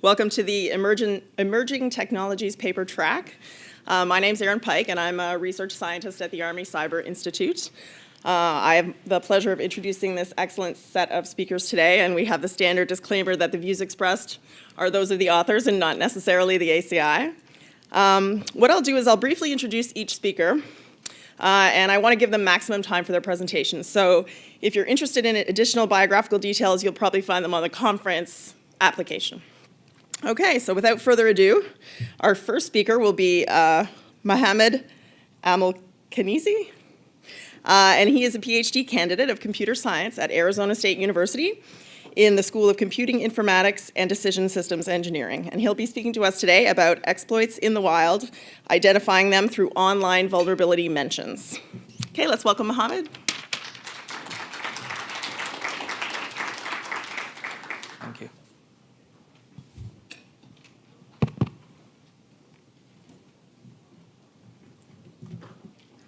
Welcome to the Emerging Technologies paper track. My name's Erin Pike, and I'm a research scientist at the Army Cyber Institute. I have the pleasure of introducing this excellent set of speakers today, and we have the standard disclaimer that the views expressed are those of the authors and not necessarily the ACI. What I'll do is I'll briefly introduce each speaker, and I want to give them maximum time for their presentation. So if you're interested in additional biographical details, you'll probably find them on the conference application. Okay, so without further ado, our first speaker will be Mohammed Amelkhanisi, and he is a PhD candidate of computer science at Arizona State University in the School of Computing Informatics and Decision Systems Engineering. And he'll be speaking to us today about exploits in the wild, identifying them through online vulnerability mentions. Okay, let's welcome Mohammed. Thank you.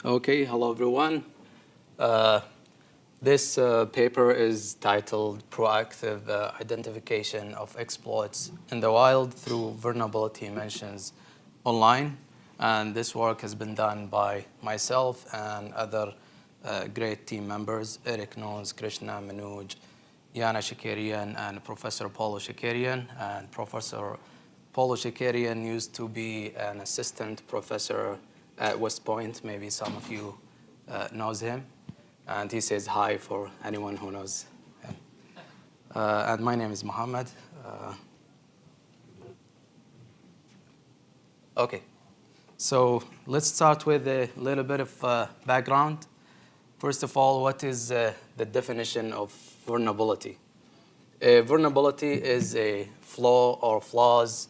Okay, hello everyone. This paper is titled Proactive Identification of Exploits in the Wild Through Vulnerability Mentions Online. And this work has been done by myself and other great team members, Eric Nones, Krishna Manoj, Yana Shakarian, and Professor Paulo Shakarian. And Professor Paulo Shakarian used to be an assistant professor at West Point. Maybe some of you knows him. And he says hi for anyone who knows him. And my name is Mohammed. Okay, so let's start with a little bit of background. First of all, what is the definition of vulnerability? Vulnerability is a flaw or flaws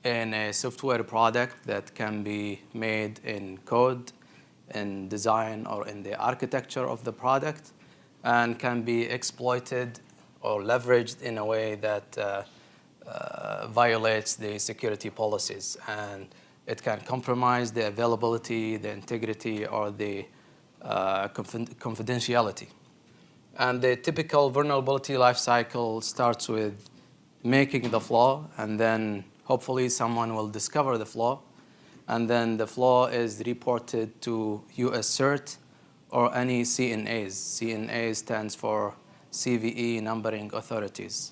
in a software product that can be made in code, in design, or in the architecture of the product, and can be exploited or leveraged in a way that violates the security policies. And it can compromise the availability, the integrity, or the confidentiality. And the typical vulnerability lifecycle starts with making the flaw, and then hopefully someone will discover the flaw, and then the flaw is reported to US CERT or any CNAs. CNA stands for CVE Numbering Authorities.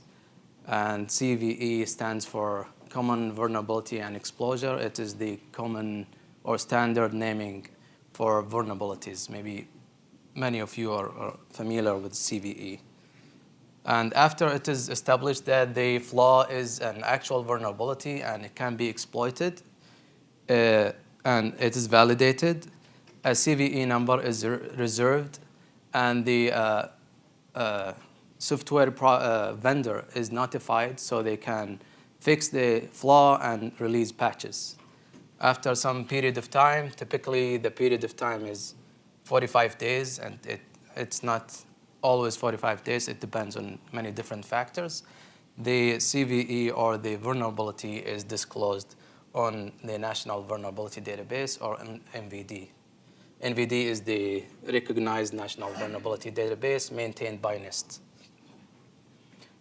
And CVE stands for Common Vulnerability and Exposure. It is the common or standard naming for vulnerabilities. Maybe many of you are familiar with CVE. And after it is established that the flaw is an actual vulnerability and it can be exploited, and it is validated, a CVE number is reserved, and the software vendor is notified so they can fix the flaw and release patches. After some period of time, typically the period of time is 45 days, and it's not always 45 days. It depends on many different factors. The CVE or the vulnerability is disclosed on the National Vulnerability Database, or NVD. NVD is the recognized National Vulnerability Database maintained by NIST.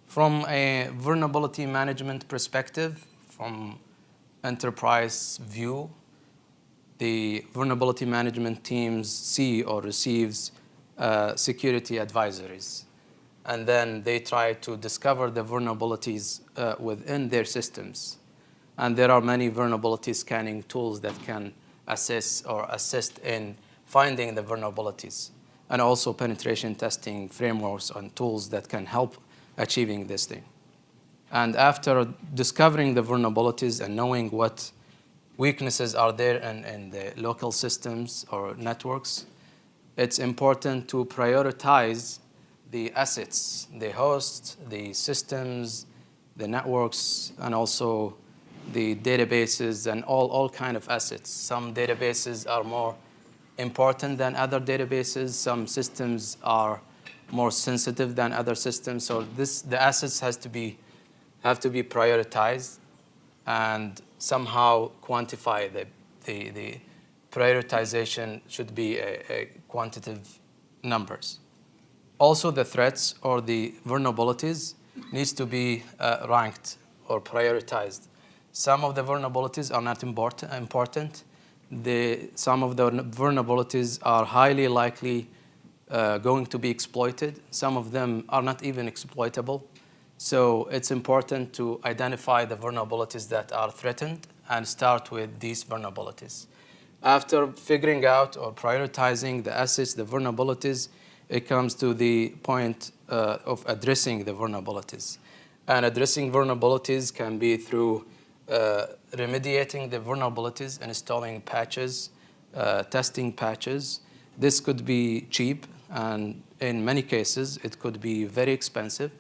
From a vulnerability management perspective, from enterprise view, the vulnerability management teams see or receives security advisories. And then they try to discover the vulnerabilities within their systems. And there are many vulnerability scanning tools that can assess or assist in finding the vulnerabilities, and also penetration testing frameworks and tools that can help achieving this thing. And after discovering the vulnerabilities and knowing what weaknesses are there in the local systems or networks, it's important to prioritize the assets, the hosts, the systems, the networks, and also the databases and all kind of assets. Some databases are more important than other databases. Some systems are more sensitive than other systems. So the assets have to be prioritized and somehow quantify the prioritization should be a quantitative numbers. Also, the threats or the vulnerabilities needs to be ranked or prioritized. Some of the vulnerabilities are not important. Some of the vulnerabilities are highly likely going to be exploited. Some of them are not even exploitable. So it's important to identify the vulnerabilities that are threatened and start with these vulnerabilities. After figuring out or prioritizing the assets, the vulnerabilities, it comes to the point of addressing the vulnerabilities. And addressing vulnerabilities can be through remediating the vulnerabilities, installing patches, testing patches. This could be cheap, and in many cases, it could be very expensive.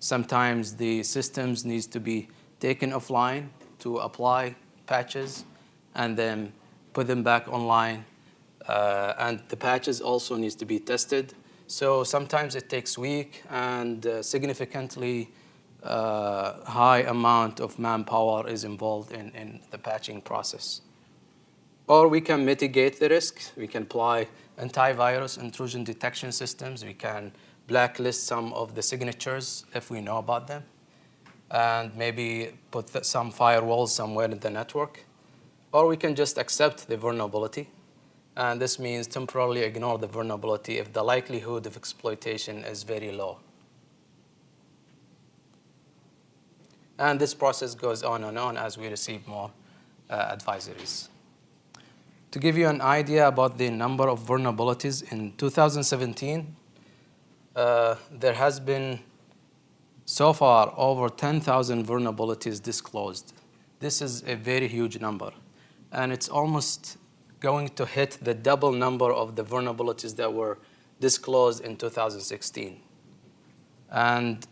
Sometimes the systems needs to be taken offline to apply patches and then put them back online. And the patches also needs to be tested. So sometimes it takes weeks and significantly high amount of manpower is involved in the patching process. Or we can mitigate the risk. We can apply antivirus intrusion detection systems. We can blacklist some of the signatures if we know about them, and maybe put some firewalls somewhere in the network. Or we can just accept the vulnerability. And this means temporarily ignore the vulnerability if the likelihood of exploitation is very low. And this process goes on and on as we receive more advisories. To give you an idea about the number of vulnerabilities, in 2017, there has been so far over 10,000 vulnerabilities disclosed. This is a very huge number. And it's almost going to hit the double number of the vulnerabilities that were disclosed in 2016. And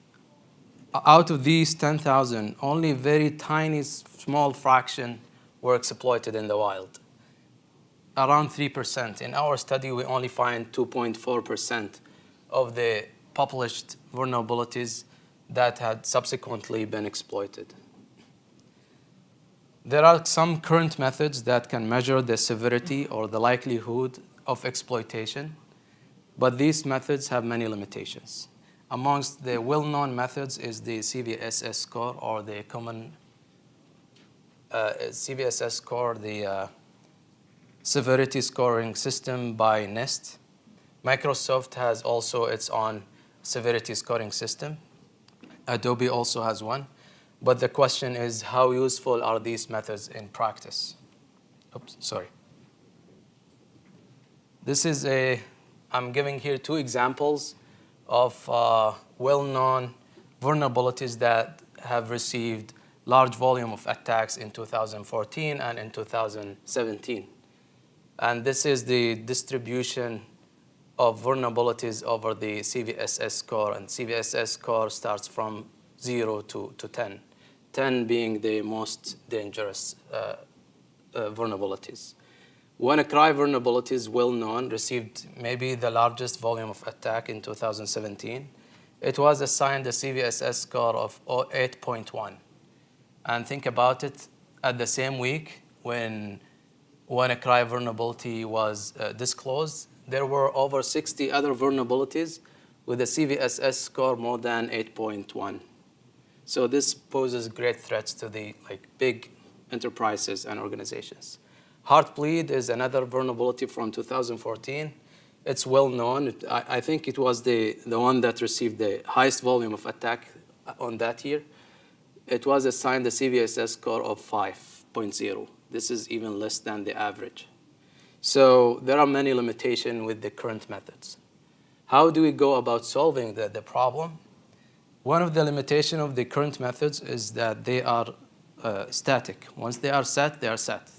out of these 10,000, only very tiny, small fraction were exploited in the wild. Around 3%. In our study, we only find 2.4% of the published vulnerabilities that had subsequently been exploited. There are some current methods that can measure the severity or the likelihood of exploitation, but these methods have many limitations. Amongst the well-known methods is the CVSS score, or the common CVSS score, the severity scoring system by NIST. Microsoft has also its own severity scoring system. Adobe also has one. But the question is, how useful are these methods in practice? Oops, sorry. I'm giving here two examples of well-known vulnerabilities that have received large volume of attacks in 2014 and in 2017. And this is the distribution of vulnerabilities over the CVSS score. And CVSS score starts from 0 to 10, 10 being the most dangerous vulnerabilities. WannaCry vulnerabilities, well known, received maybe the largest volume of attack in 2017. It was assigned a CVSS score of 8.1. And think about it, at the same week when WannaCry vulnerability was disclosed, there were over 60 other vulnerabilities with a CVSS score more than 8.1. So this poses great threats to the big enterprises and organizations. Heartbleed is another vulnerability from 2014. It's well known. I think it was the one that received the highest volume of attack on that year. It was assigned a CVSS score of 5.0. This is even less than the average. So there are many limitations with the current methods. How do we go about solving the problem? One of the limitations of the current methods is that they are static. Once they are set, they are set.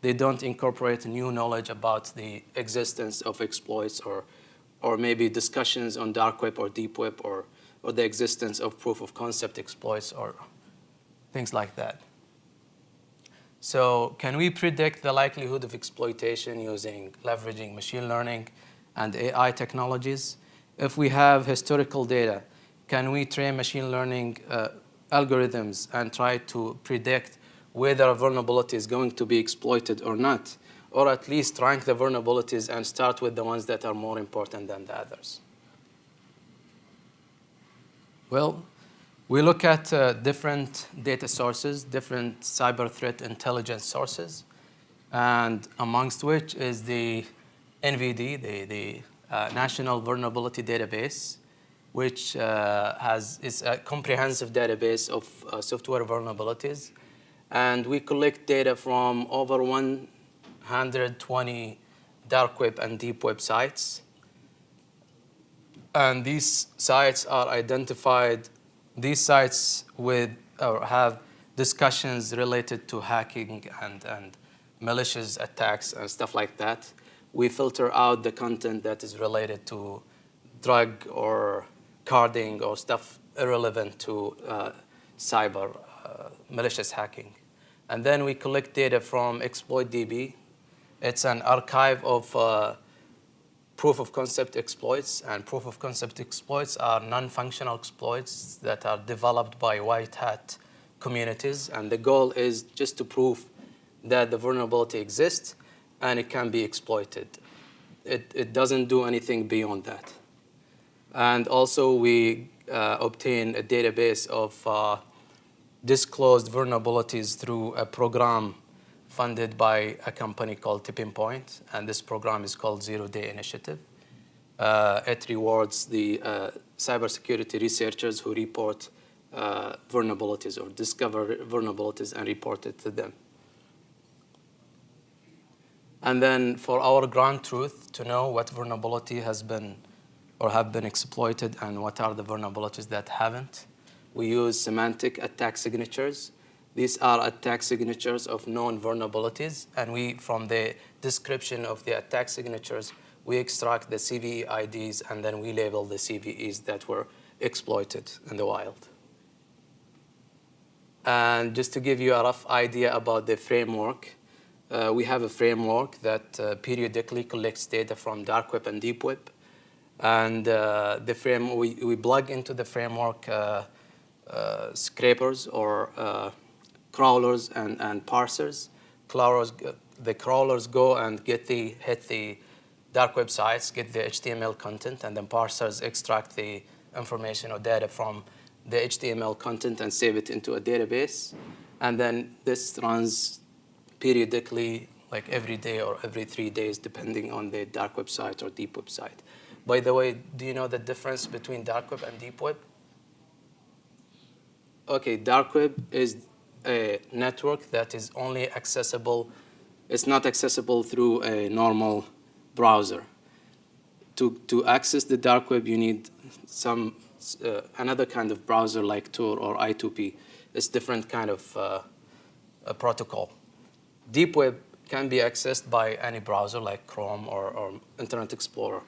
They don't incorporate new knowledge about the existence of exploits or maybe discussions on dark web or deep web or the existence of proof of concept exploits or things like that. So can we predict the likelihood of exploitation using leveraging machine learning and AI technologies? If we have historical data, can we train machine learning algorithms and try to predict whether a vulnerability is going to be exploited or not, or at least rank the vulnerabilities and start with the ones that are more important than the others? Well, We look at different data sources, different cyber threat intelligence sources, and amongst which is the NVD, the National Vulnerability Database, which is a comprehensive database of software vulnerabilities. And we collect data from over 120 dark web and deep web sites. And these sites are identified, these sites with or have discussions related to hacking and malicious attacks and stuff like that. We filter out the content that is related to drug or carding or stuff irrelevant to cyber malicious hacking. And then we collect data from ExploitDB. It's an archive of proof of concept exploits, and proof of concept exploits are non-functional exploits that are developed by white hat communities, and the goal is just to prove that the vulnerability exists and it can be exploited. It doesn't do anything beyond that. And also we obtain a database of disclosed vulnerabilities through a program funded by a company called Tipping Point, and this program is called Zero Day Initiative. It rewards the cybersecurity researchers who report vulnerabilities or discover vulnerabilities and report it to them. And then for our ground truth, to know what vulnerability has been or have been exploited and what are the vulnerabilities that haven't, we use semantic attack signatures. These are attack signatures of known vulnerabilities, and we, from the description of the attack signatures, we extract the CVE IDs, and then we label the CVEs that were exploited in the wild. And just to give you a rough idea about the framework, we have a framework that periodically collects data from dark web and deep web. And we plug into the framework scrapers or crawlers and parsers. The crawlers go and hit the dark web sites, get the HTML content, and then parsers extract the information or data from the HTML content and save it into a database. And then this runs periodically, like every day or every 3 days, depending on the dark web site or deep web site. By the way, do you know the difference between dark web and deep web? Okay, dark web is a network that is only accessible, it's not accessible through a normal browser. To access the dark web, you need another kind of browser like Tor or I2P. It's different kind of a protocol. Deep web can be accessed by any browser like Chrome or Internet Explorer.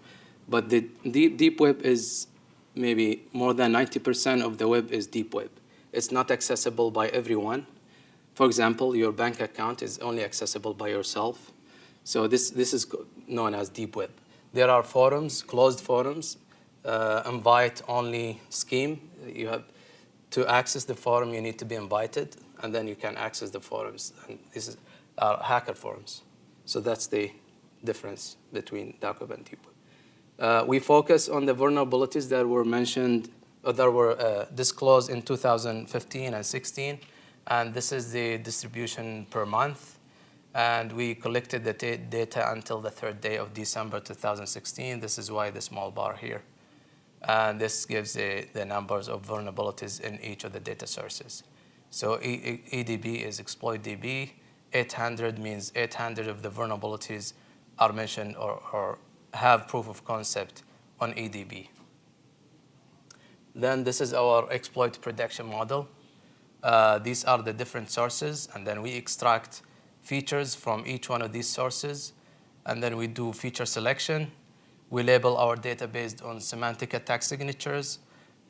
But the deep web is maybe more than 90% of the web is deep web. It's not accessible by everyone. For example, your bank account is only accessible by yourself. So this is known as deep web. There are forums, closed forums, invite-only scheme. You have to access the forum, you need to be invited, and then you can access the forums. And this are hacker forums. So that's the difference between dark web and deep web. We focus on the vulnerabilities that were mentioned, or that were disclosed in 2015 and 16. And this is the distribution per month. And we collected the data until the 3rd day of December 2016. This is why the small bar here. And this gives the numbers of vulnerabilities in each of the data sources. So EDB is ExploitDB. 800 means 800 of the vulnerabilities are mentioned or have proof of concept on EDB. Then this is our exploit prediction model. These are the different sources, and then we extract features from each one of these sources, and then we do feature selection. We label our data based on semantic attack signatures.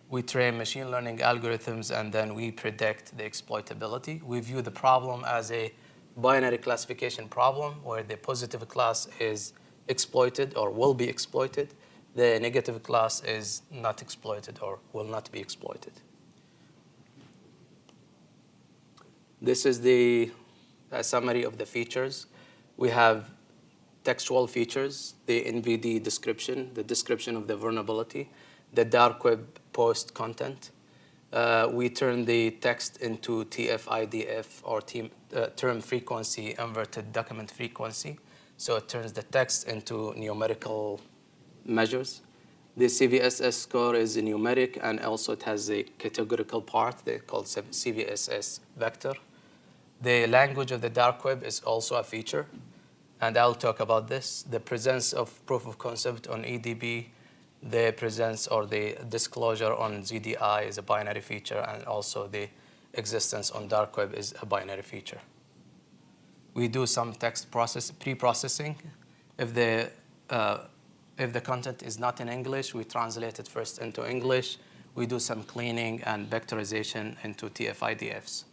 We train machine learning algorithms, and then we predict the exploitability. We view the problem as a binary classification problem where the positive class is exploited or will be exploited. The negative class is not exploited or will not be exploited. This is the summary of the features. We have textual features, the NVD description, the description of the vulnerability, the dark web post content, We turn the text into TF-IDF, or term frequency inverted document frequency. So it turns the text into numerical measures. The CVSS score is a numeric, and also it has a categorical part they called CVSS vector. The language of the dark web is also a feature, and I'll talk about this. The presence of proof of concept on EDB, the presence or the disclosure on ZDI is a binary feature, and also the existence on dark web is a binary feature. We do some text pre-processing. If the content is not in English, we translate it first into English. We do some cleaning and vectorization into TF-IDFs.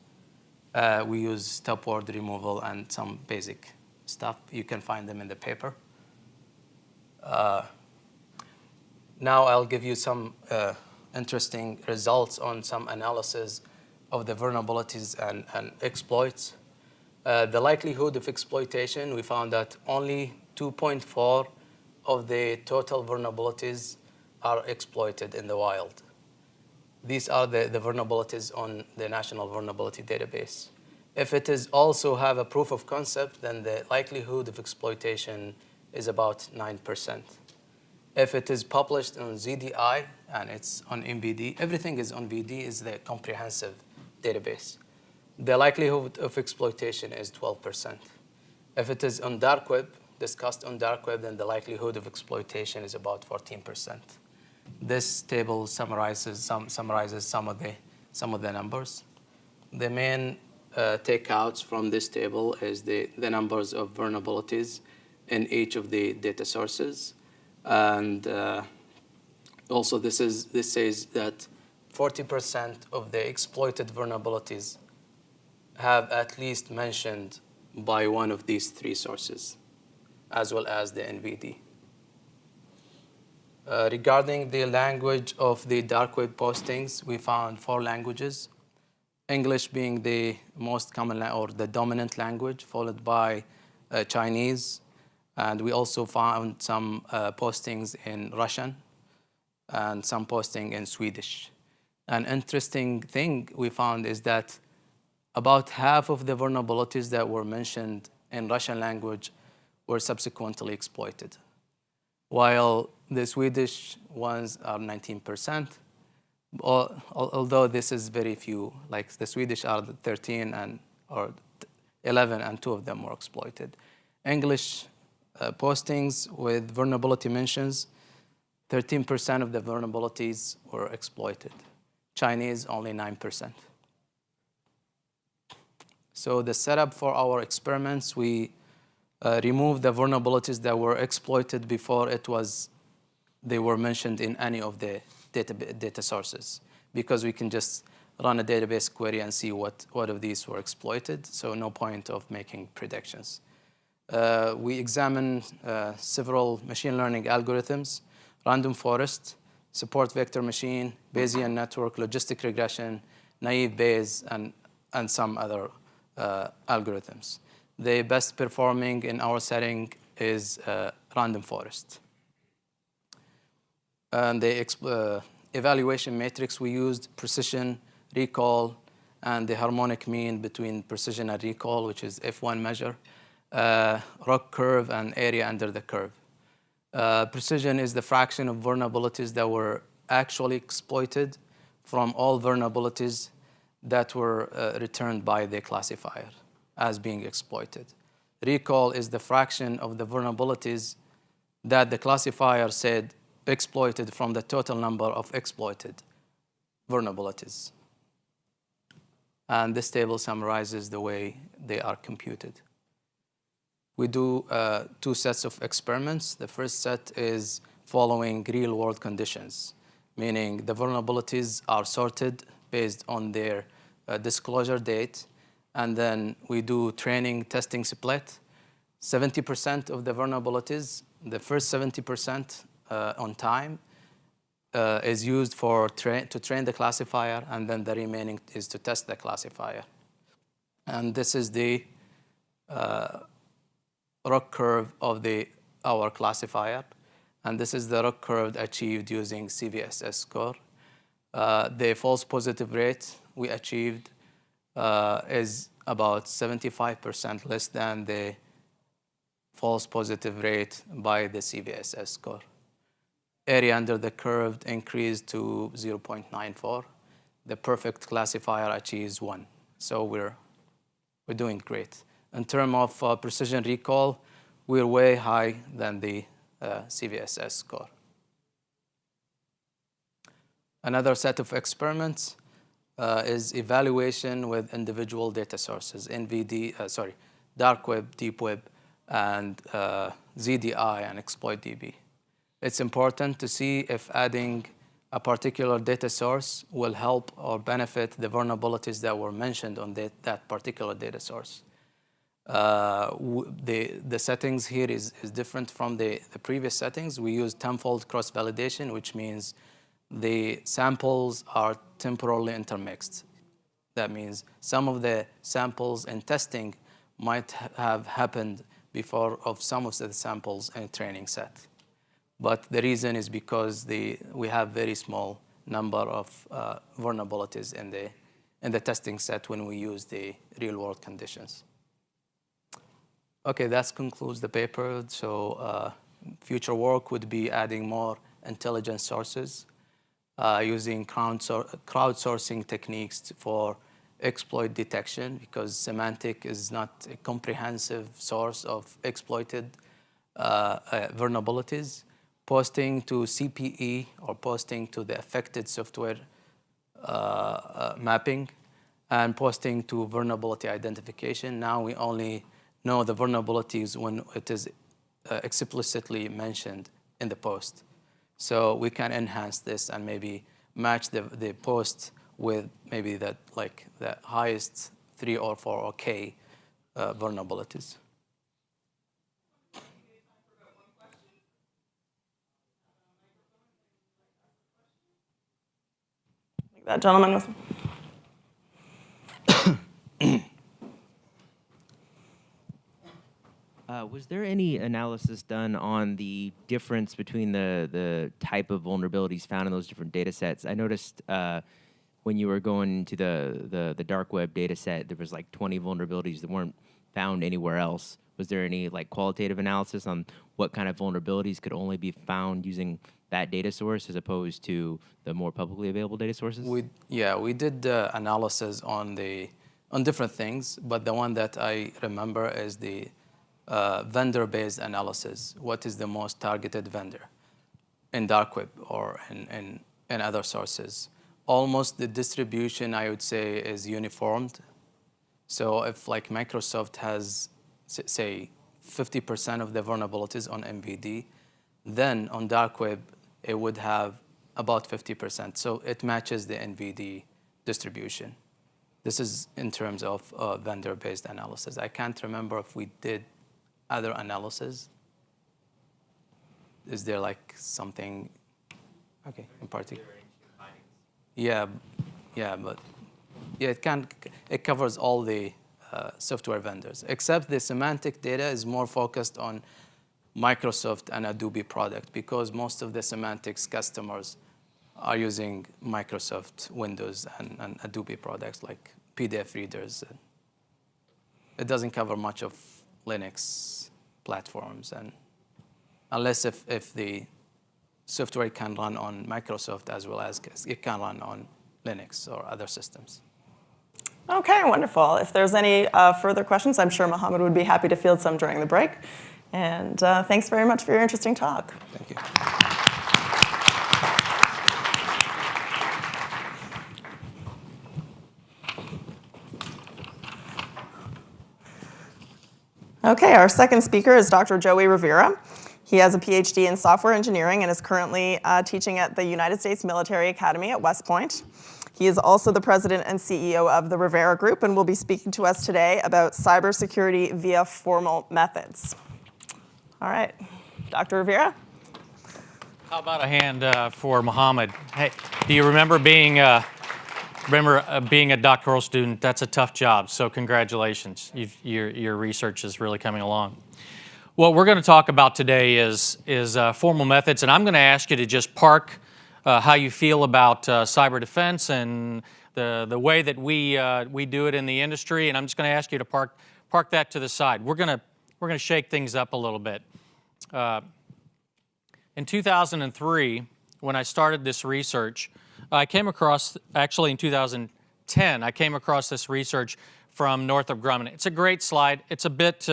We use stop word removal and some basic stuff. You can find them in the paper. Now I'll give you some interesting results on some analysis of the vulnerabilities and exploits. The likelihood of exploitation, we found that only 2.4 of the total vulnerabilities are exploited in the wild. These are the vulnerabilities on the National Vulnerability Database. If it is also have a proof of concept, then the likelihood of exploitation is about 9%. If it is published on ZDI and it's on MVD, everything is on VD, is the comprehensive database. The likelihood of exploitation is 12%. If it is on dark web, discussed on dark web, then the likelihood of exploitation is about 14%. This table summarizes some of the numbers. The main takeouts from this table is the numbers of vulnerabilities in each of the data sources, and also this says that 40% of the exploited vulnerabilities have at least mentioned by one of these three sources, as well as the NVD. Regarding the language of the dark web postings, we found 4 languages, English being the most common or the dominant language, followed by Chinese, and we also found some postings in Russian and some posting in Swedish. An interesting thing we found is that about half of the vulnerabilities that were mentioned in Russian language were subsequently exploited, while the Swedish ones are 19%, although this is very few. Like the Swedish are 13 or 11, and 2 of them were exploited. English postings with vulnerability mentions, 13% of the vulnerabilities were exploited. Chinese, only 9%. So the setup for our experiments, we removed the vulnerabilities that were exploited before they were mentioned in any of the data sources, because we can just run a database query and see what of these were exploited, so no point of making predictions. We examined several machine learning algorithms, random forest, support vector machine, Bayesian network, logistic regression, naive Bayes, and some other algorithms. The best performing in our setting is random forest. And the evaluation matrix we used, precision, recall, and the harmonic mean between precision and recall, which is F1 measure, ROC curve, and area under the curve. Precision is the fraction of vulnerabilities that were actually exploited from all vulnerabilities that were returned by the classifier as being exploited. Recall is the fraction of the vulnerabilities that the classifier said exploited from the total number of exploited vulnerabilities. And this table summarizes the way they are computed. We do 2 sets of experiments. The first set is following real-world conditions, meaning the vulnerabilities are sorted based on their disclosure date, and then we do training testing split. 70% of the vulnerabilities, the first 70% on time, is used to train the classifier, and then the remaining is to test the classifier. And this is the ROC curve of our classifier, and this is the ROC curve achieved using CVSS score. The false positive rate we achieved is about 75% less than the false positive rate by the CVSS score. Area under the curve increased to 0.94. The perfect classifier achieves 1. So we're doing great. In terms of precision recall, we're way high than the CVSS score. Another set of experiments is evaluation with individual data sources, dark web, deep web, and ZDI and exploit DB. It's important to see if adding a particular data source will help or benefit the vulnerabilities that were mentioned on that particular data source. The settings here is different from the previous settings. We use tenfold cross-validation, which means the samples are temporally intermixed. That means some of the samples in testing might have happened before of some of the samples in training set. But the reason is because we have very small number of vulnerabilities in the testing set when we use the real-world conditions. Okay, that concludes the paper. So future work would be adding more intelligence sources, using crowdsourcing techniques for exploit detection, because semantic is not a comprehensive source of exploited vulnerabilities. Posting to CPE or posting to the affected software mapping, and posting to vulnerability identification. Now we only know the vulnerabilities when it is explicitly mentioned in the post. So we can enhance this and maybe match the post with maybe the highest 3 or 4 or K vulnerabilities. That gentleman was. Was there any analysis done on the difference between the type of vulnerabilities found in those different data sets? I noticed when you were going to the dark web data set, there was like 20 vulnerabilities that weren't found anywhere else. Was there any qualitative analysis on what kind of vulnerabilities could only be found using that data source as opposed to the more publicly available data sources? We did analysis on different things, but the one that I remember is the vendor-based analysis. What is the most targeted vendor in dark web or in other sources? Almost the distribution, I would say, is uniformed. So if Microsoft has, say, 50% of the vulnerabilities on MVD, then on dark web, it would have about 50%. So it matches the NVD distribution. This is in terms of vendor-based analysis. I can't remember if we did other analysis. Is there something, okay, in particular? It covers all the software vendors, except the semantic data is more focused on Microsoft and Adobe product, because most of the semantics customers are using Microsoft Windows and Adobe products like PDF readers. It doesn't cover much of Linux platforms, and unless if the software can run on Microsoft as well as it can run on Linux or other systems. Okay, wonderful. If there's any further questions, I'm sure Mohammed would be happy to field some during the break. And thanks very much for your interesting talk. Thank you. Okay, our second speaker is Dr. Joey Rivera. He has a PhD in software engineering and is currently teaching at the United States Military Academy at West Point. He is also the president and CEO of the Rivera Group and will be speaking to us today about cybersecurity via formal methods. All right, Dr. Rivera. How about a hand for Mohammed? Hey, do you remember being a doctoral student? That's a tough job, so congratulations. Your research is really coming along. What we're going to talk about today is formal methods, and I'm going to ask you to just park how you feel about cyber defense and the way that we do it in the industry. And I'm just going to ask you to park that to the side. We're going to shake things up a little bit. In 2003, when I started this research, I came across, actually in 2010, I came across this research from Northrop Grumman. It's a great slide. It's a bit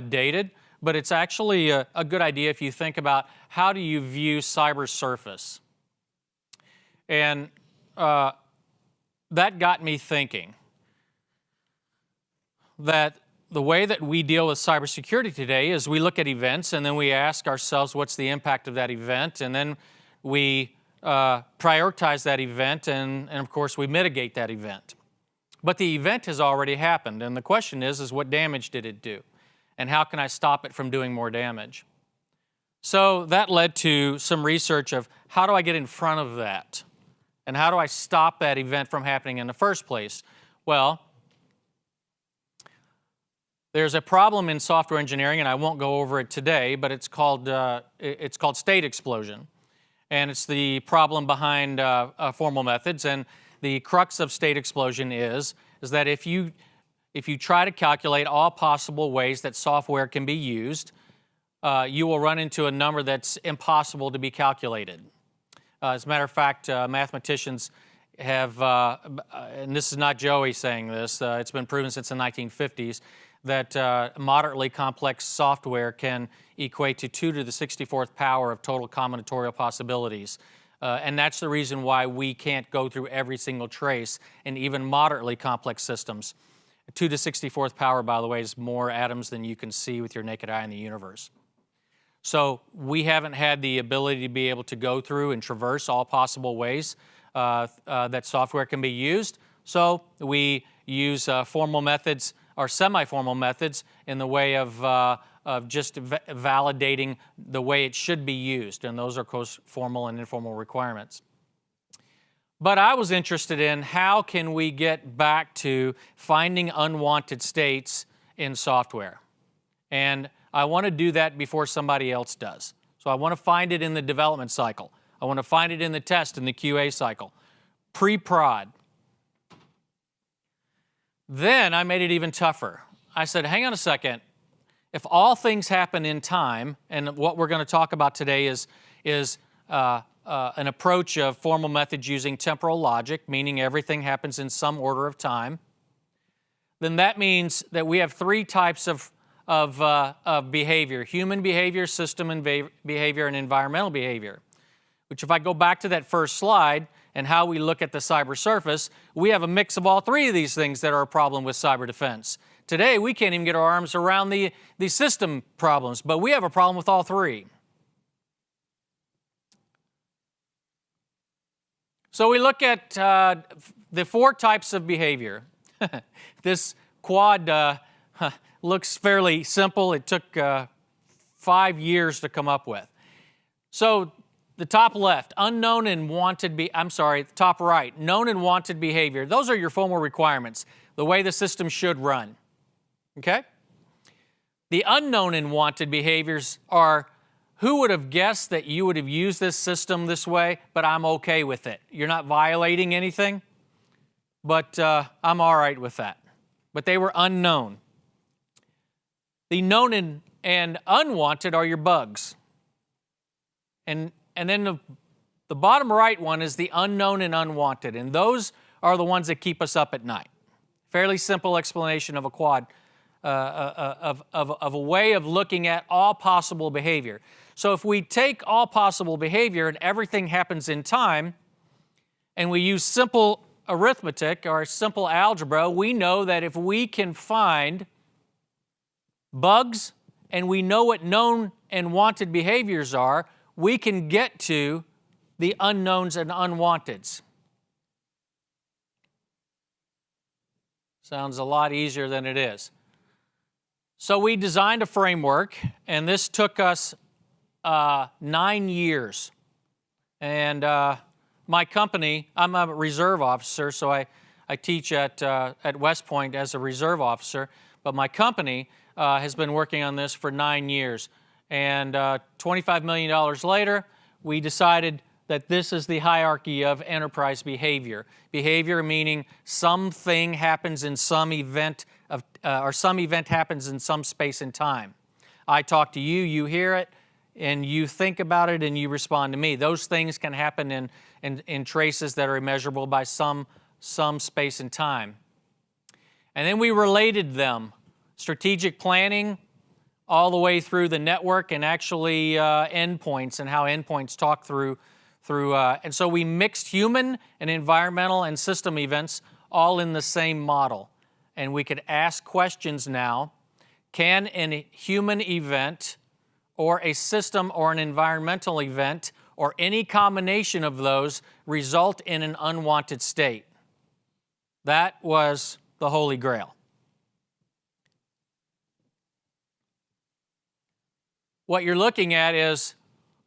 dated, but it's actually a good idea if you think about how do you view cyber surface. And that got me thinking that the way that we deal with cybersecurity today is we look at events and then we ask ourselves what's the impact of that event, and then we prioritize that event, and of course we mitigate that event. But the event has already happened, and the question is what damage did it do? And how can I stop it from doing more damage? So that led to some research of how do I get in front of that? And how do I stop that event from happening in the first place? Well, there's a problem in software engineering, and I won't go over it today, but it's called state explosion. And it's the problem behind formal methods. And the crux of state explosion is that if you try to calculate all possible ways that software can be used, you will run into a number that's impossible to be calculated. As a matter of fact, mathematicians have, and this is not Joey saying this, it's been proven since the 1950s, that moderately complex software can equate to 2 to the 64th power of total combinatorial possibilities. And that's the reason why we can't go through every single trace in even moderately complex systems. 2 to 64th power, by the way, is more atoms than you can see with your naked eye in the universe. So we haven't had the ability to be able to go through and traverse all possible ways that software can be used. So we use formal methods or semi-formal methods in the way of just validating the way it should be used. And those are, of course, formal and informal requirements. But I was interested in how can we get back to finding unwanted states in software. And I want to do that before somebody else does. So I want to find it in the development cycle. I want to find it in the test, in the QA cycle, pre-prod. Then I made it even tougher. I said, hang on a second. If all things happen in time, and what we're going to talk about today is an approach of formal methods using temporal logic, meaning everything happens in some order of time, then that means that we have 3 types of behavior: human behavior, system and behavior, and environmental behavior. Which, if I go back to that first slide and how we look at the cyber surface, we have a mix of all 3 of these things that are a problem with cyber defense. Today, we can't even get our arms around the system problems, but we have a problem with all 3. So we look at the 4 types of behavior. This quad looks fairly simple. It took 5 years to come up with. So the top left, unknown and wanted, the top right, known and wanted behavior. Those are your formal requirements, the way the system should run. Okay? The unknown and wanted behaviors are who would have guessed that you would have used this system this way, but I'm okay with it. You're not violating anything, but I'm all right with that. But they were unknown. The known and unwanted are your bugs. And then the bottom right one is the unknown and unwanted, and those are the ones that keep us up at night. Fairly simple explanation of a quad, of a way of looking at all possible behavior. So if we take all possible behavior and everything happens in time, and we use simple arithmetic or simple algebra, we know that if we can find bugs and we know what known and wanted behaviors are, we can get to the unknowns and unwanteds. Sounds a lot easier than it is. So we designed a framework, and this took us 9 years. And my company, I'm a reserve officer, so I teach at West Point as a reserve officer, but my company has been working on this for 9 years. And $25 million later, we decided that this is the hierarchy of enterprise behavior. Behavior meaning something happens in some event or some event happens in some space and time. I talk to you, you hear it, and you think about it and you respond to me. Those things can happen in traces that are immeasurable by some space and time. And then we related them, strategic planning, all the way through the network and actually endpoints and how endpoints talk through. And so we mixed human and environmental and system events all in the same model. And we could ask questions now. Can a human event or a system or an environmental event or any combination of those result in an unwanted state? That was the Holy Grail. What you're looking at is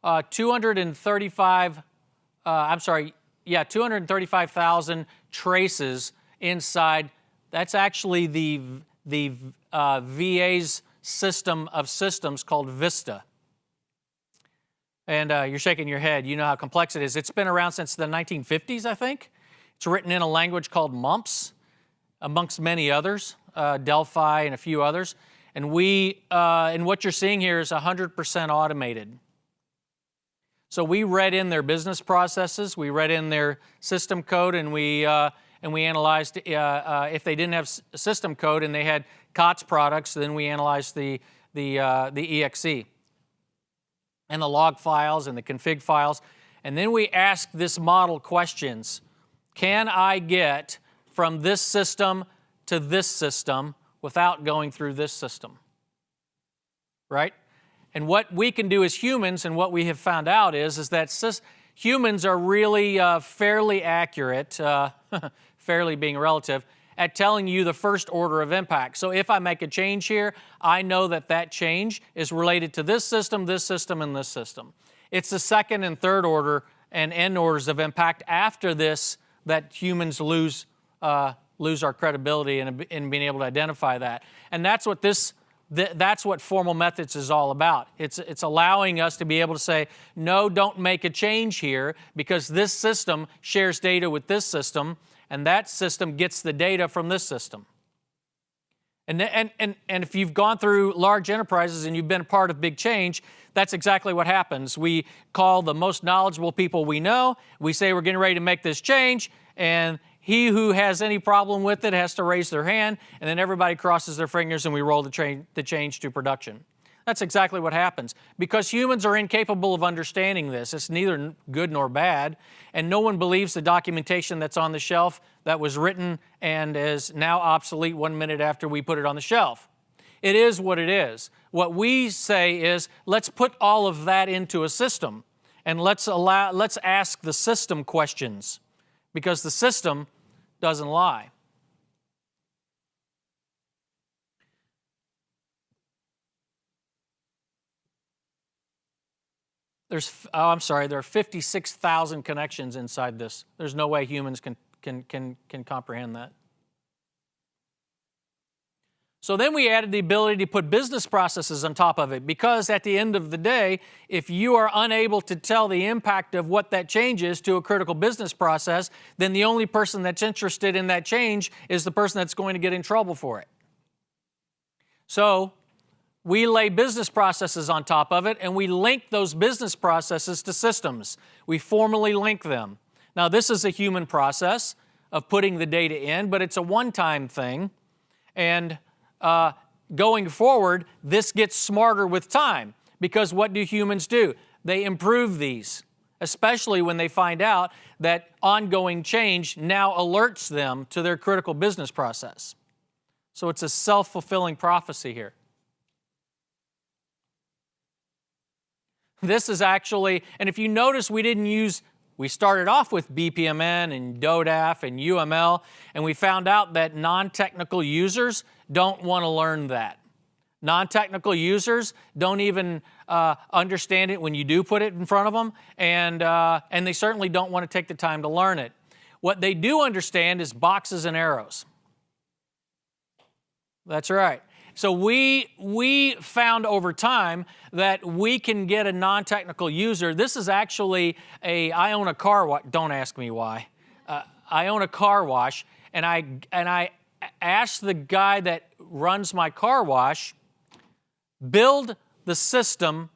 235,000 traces inside. That's actually the VA's system of systems called Vista. And you're shaking your head. You know how complex it is. It's been around since the 1950s, I think. It's written in a language called MUMPS, amongst many others, Delphi and a few others. And what you're seeing here is 100% automated. So we read in their business processes, we read in their system code, and we analyzed if they didn't have system code and they had COTS products, then we analyzed the EXE and the log files and the config files. And then we asked this model questions. Can I get from this system to this system without going through this system? Right? And what we can do as humans, and what we have found out is that humans are really fairly accurate, fairly being relative, at telling you the first order of impact. So if I make a change here, I know that that change is related to this system, and this system. It's the second and third order and end orders of impact after this that humans lose our credibility in being able to identify that. And that's what that's what formal methods is all about. It's allowing us to be able to say, no, don't make a change here because this system shares data with this system, and that system gets the data from this system. And if you've gone through large enterprises and you've been a part of big change, that's exactly what happens. We call the most knowledgeable people we know. We say we're getting ready to make this change, and he who has any problem with it has to raise their hand, and then everybody crosses their fingers and we roll the change to production. That's exactly what happens. Because humans are incapable of understanding this. It's neither good nor bad, and no one believes the documentation that's on the shelf that was written and is now obsolete 1 minute after we put it on the shelf. It is what it is. What we say is, let's put all of that into a system, and let's ask the system questions, because the system doesn't lie. There are 56,000 connections inside this. There's no way humans can comprehend that. So then we added the ability to put business processes on top of it, because at the end of the day, if you are unable to tell the impact of what that change is to a critical business process, then the only person that's interested in that change is the person that's going to get in trouble for it. So we lay business processes on top of it, and we link those business processes to systems. We formally link them. Now, this is a human process of putting the data in, but it's a one-time thing. And going forward, this gets smarter with time, because what do humans do? They improve these, especially when they find out that ongoing change now alerts them to their critical business process. So it's a self-fulfilling prophecy here. This is actually, and if you notice, we started off with BPMN and DODAF and UML, and we found out that non-technical users don't want to learn that. Non-technical users don't even understand it when you do put it in front of them, and they certainly don't want to take the time to learn it. What they do understand is boxes and arrows. That's right. So we found over time that we can get a non-technical user. This is actually I own a car wash. Don't ask me why. I own a car wash, and I asked the guy that runs my car wash, build the system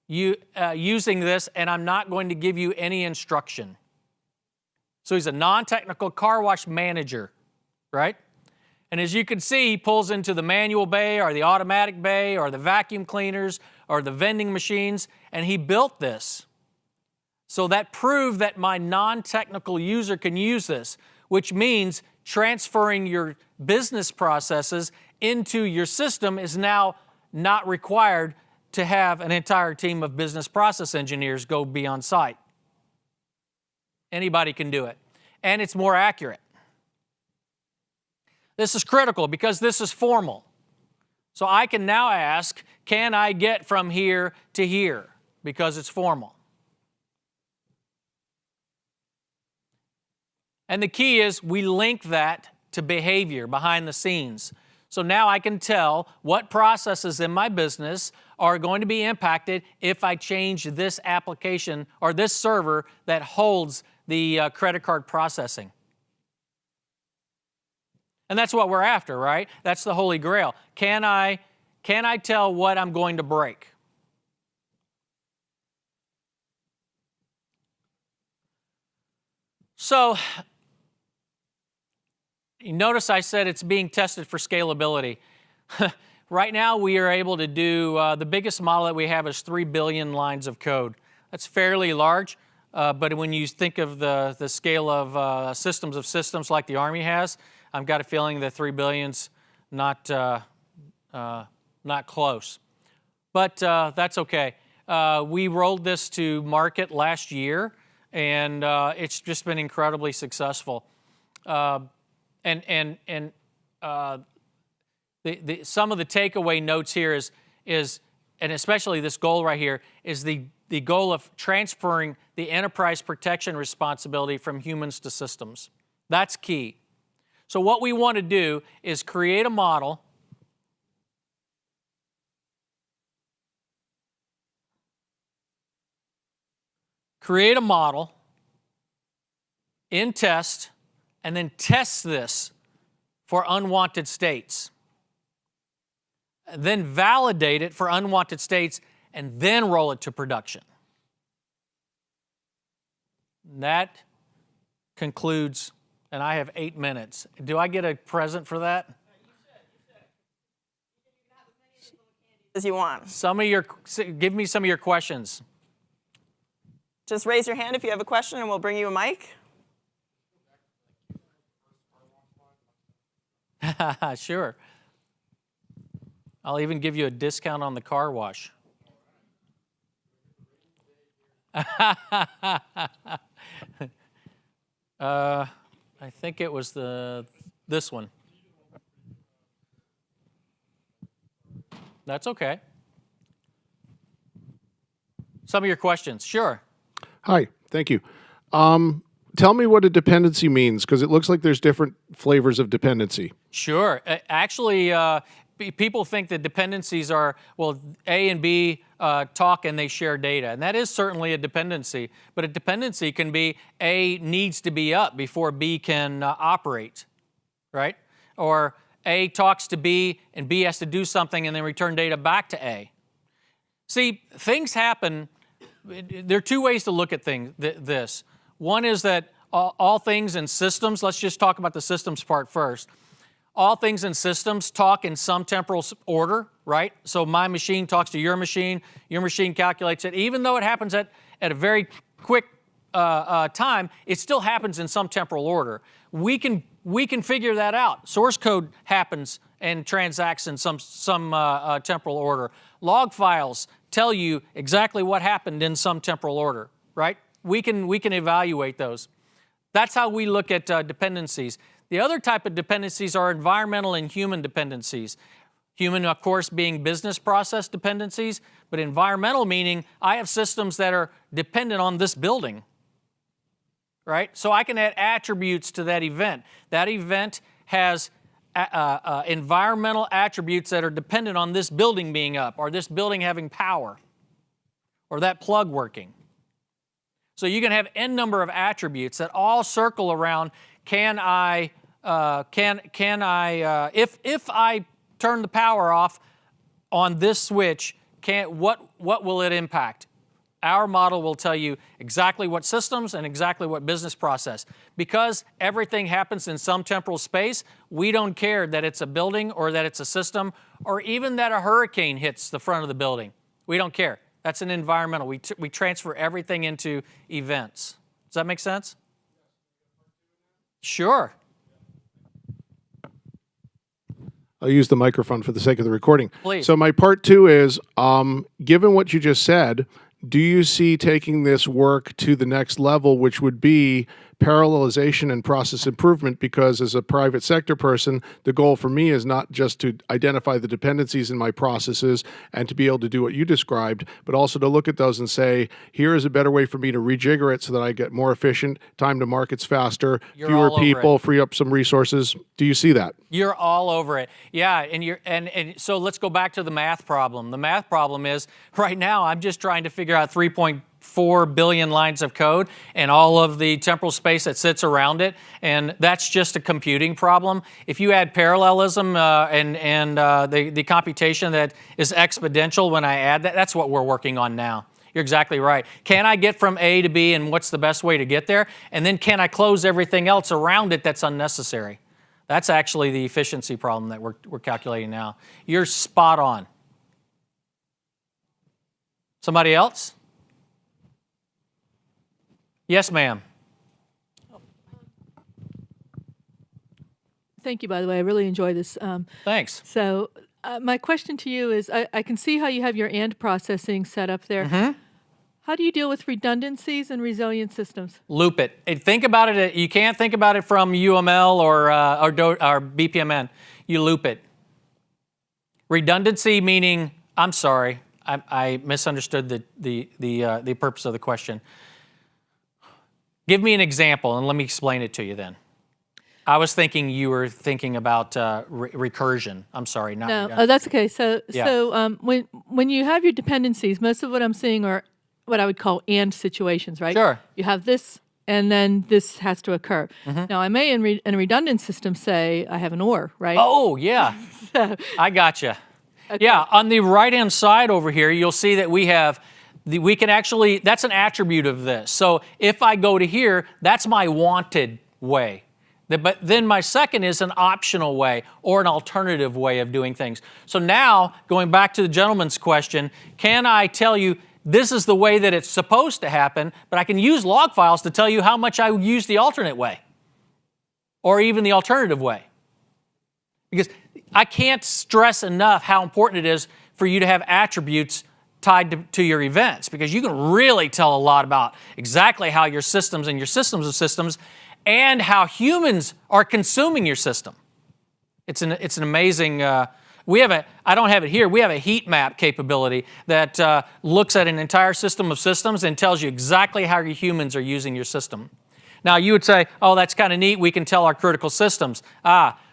using this, and I'm not going to give you any instruction. So he's a non-technical car wash manager, right? And as you can see, he pulls into the manual bay or the automatic bay or the vacuum cleaners or the vending machines, and he built this. So that proved that my non-technical user can use this, which means transferring your business processes into your system is now not required to have an entire team of business process engineers go be on site. Anybody can do it. And it's more accurate. This is critical because this is formal. So I can now ask, can I get from here to here? Because it's formal. And the key is we link that to behavior behind the scenes. So now I can tell what processes in my business are going to be impacted if I change this application or this server that holds the credit card processing. And that's what we're after, right? That's the Holy Grail. Can I tell what I'm going to break? So, you notice I said it's being tested for scalability. Right now, we are able to do, the biggest model that we have is 3 billion lines of code. That's fairly large, but when you think of the scale of systems like the Army has, I've got a feeling that 3 billion's not close. But that's okay. We rolled this to market last year, and it's just been incredibly successful. Some of the takeaway notes here is, and especially this goal right here, is the goal of transferring the enterprise protection responsibility from humans to systems. That's key. So what we want to do is create a model in test, and then test this for unwanted states. Then validate it for unwanted states, and then roll it to production. That concludes, and I have 8 minutes. Do I get a present for that? As you want. Give me some of your questions. Just raise your hand if you have a question, and we'll bring you a mic. Sure. I'll even give you a discount on the car wash. I think it was this one. That's okay. Some of your questions, sure. Hi, thank you. Tell me what a dependency means, because it looks like there's different flavors of dependency. Sure. Actually, people think that dependencies are, well, A and B talk and they share data. And that is certainly a dependency. But a dependency can be A needs to be up before B can operate, right? Or A talks to B and B has to do something and then return data back to A. See, things happen. There are two ways to look at this. One is that all things in systems, let's just talk about the systems part first. All things in systems talk in some temporal order, right? So my machine talks to your machine calculates it. Even though it happens at a very quick time, it still happens in some temporal order. We can figure that out. Source code happens and transacts in some temporal order. Log files tell you exactly what happened in some temporal order, right? We can evaluate those. That's how we look at dependencies. The other type of dependencies are environmental and human dependencies. Human, of course, being business process dependencies, but environmental meaning I have systems that are dependent on this building, right? So I can add attributes to that event. That event has environmental attributes that are dependent on this building being up, or this building having power, or that plug working. So you can have n number of attributes that all circle around, if I turn the power off on this switch, what will it impact? Our model will tell you exactly what systems and exactly what business process. Because everything happens in some temporal space, we don't care that it's a building or that it's a system or even that a hurricane hits the front of the building. We don't care. That's an environmental. We transfer everything into events. Does that make sense? Sure. I'll use the microphone for the sake of the recording. Please. So my part 2 is, given what you just said, do you see taking this work to the next level, which would be parallelization and process improvement? Because as a private sector person, the goal for me is not just to identify the dependencies in my processes and to be able to do what you described, but also to look at those and say, here is a better way for me to rejigger it so that I get more efficient, time to market's faster, You're fewer all over people, it. free up some resources. Do you see that? You're all over it. Yeah, and so let's go back to the math problem. The math problem is, right now, I'm just trying to figure out 3.4 billion lines of code and all of the temporal space that sits around it, and that's just a computing problem. If you add parallelism and the computation that is exponential when I add that, that's what we're working on now. You're exactly right. Can I get from A to B, and what's the best way to get there? And then can I close everything else around it that's unnecessary? That's actually the efficiency problem that we're calculating now. You're spot on. Somebody else? Yes, ma'am. Thank you, by the way. I really enjoy this. Thanks. So my question to you is, I can see how you have your AND processing set up there. Mm-hmm. How do you deal with redundancies and resilient systems? Loop it. Think about it. You can't think about it from UML or BPMN. You loop it. Redundancy meaning, I'm sorry, I misunderstood the purpose of the question. Give me an example, and let me explain it to you then. I was thinking you were thinking about recursion. I'm sorry, not No, redundancy. that's okay. So, Yeah. when you have your dependencies, most of what I'm seeing are what I would call AND situations, right? Sure. You have this, and then this has to occur. Mm-hmm. Now, I may, in a redundant system, say I have an OR, right? Oh, yeah. I gotcha. Yeah, on the right-hand side over here, you'll see that we have, we can actually, that's an attribute of this. So if I go to here, that's my wanted way. But then my second is an optional way or an alternative way of doing things. So now, going back to the gentleman's question, can I tell you this is the way that it's supposed to happen, but I can use log files to tell you how much I use the alternate way or even the alternative way. Because I can't stress enough how important it is for you to have attributes tied to your events, because you can really tell a lot about exactly how your systems and your systems of systems and how humans are consuming your system. It's an amazing, we have I don't have it here, we have a heat map capability that looks at an entire system of systems and tells you exactly how your humans are using your system. Now you would say, oh, that's kind of neat, we can tell our critical systems.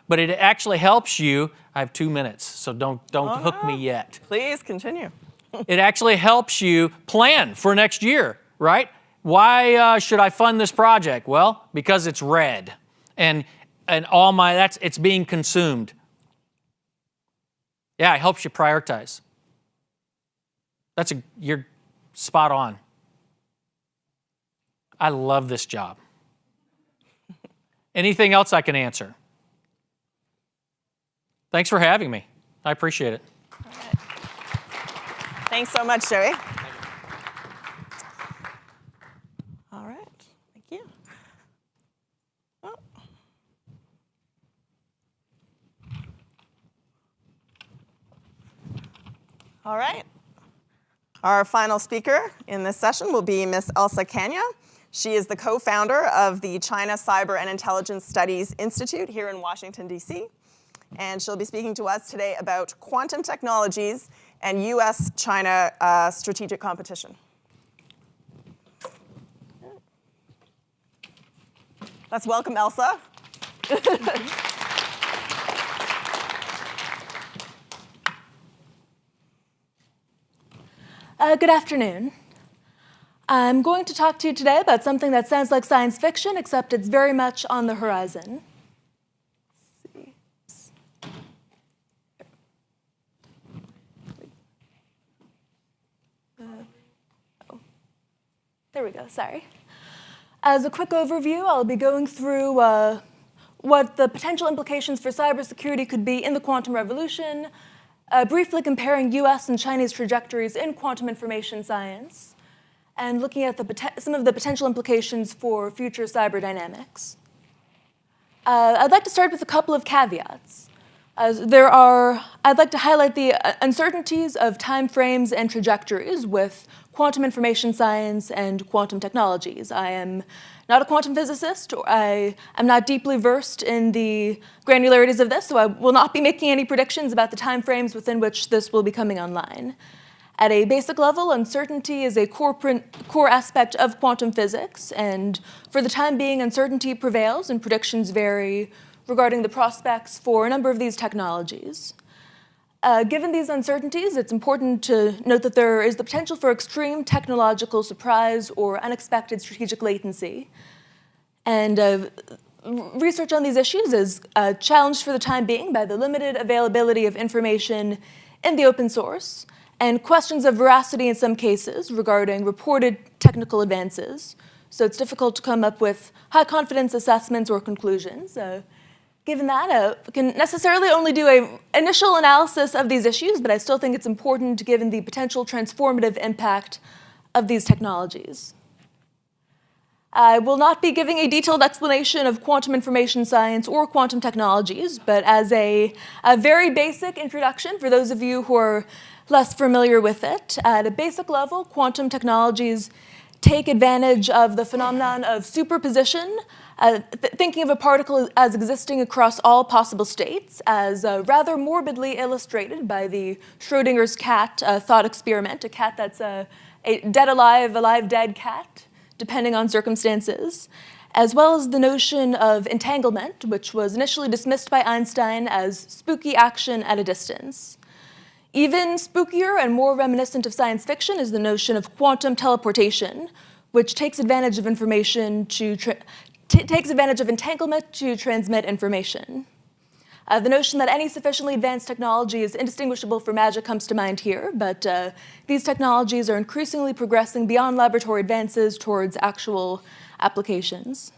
But it actually helps you, I have 2 minutes, so don't hook me yet. Please continue. It actually helps you plan for next year, right? Why should I fund this project? Well, because it's red, and it's being consumed. Yeah, it helps you prioritize. You're spot on. I love this job. Anything else I can answer? Thanks for having me. I appreciate it. All right. Thanks so much, Joey. All right. Thank you. Oh. All right. Our final speaker in this session will be Ms. Elsa Kanya. She is the co-founder of the China Cyber and Intelligence Studies Institute here in Washington, D.C., and she'll be speaking to us today about quantum technologies and U.S.-China strategic competition. Let's welcome Elsa. Good afternoon. I'm going to talk to you today about something that sounds like science fiction, except it's very much on the horizon. There we go, sorry. As a quick overview, I'll be going through what the potential implications for cybersecurity could be in the quantum revolution, briefly comparing US and Chinese trajectories in quantum information science, and looking at some of the potential implications for future cyber dynamics. I'd like to start with a couple of caveats. I'd like to highlight the uncertainties of timeframes and trajectories with quantum information science and quantum technologies. I am not a quantum physicist. I am not deeply versed in the granularities of this, so I will not be making any predictions about the timeframes within which this will be coming online. At a basic level, uncertainty is a core aspect of quantum physics, and for the time being, uncertainty prevails and predictions vary regarding the prospects for a number of these technologies. Given these uncertainties, it's important to note that there is the potential for extreme technological surprise or unexpected strategic latency. And research on these issues is challenged for the time being by the limited availability of information in the open source and questions of veracity in some cases regarding reported technical advances. So it's difficult to come up with high confidence assessments or conclusions. Given that, we can necessarily only do an initial analysis of these issues, but I still think it's important given the potential transformative impact of these technologies. I will not be giving a detailed explanation of quantum information science or quantum technologies, but as a very basic introduction for those of you who are less familiar with it, at a basic level, quantum technologies take advantage of the phenomenon of superposition, thinking of a particle as existing across all possible states, as rather morbidly illustrated by the Schrodinger's cat thought experiment, a cat that's a dead-alive, alive-dead cat, depending on circumstances, as well as the notion of entanglement, which was initially dismissed by Einstein as spooky action at a distance. Even spookier and more reminiscent of science fiction is the notion of quantum teleportation, which takes advantage of takes advantage of entanglement to transmit information. The notion that any sufficiently advanced technology is indistinguishable from magic comes to mind here, but these technologies are increasingly progressing beyond laboratory advances towards actual applications.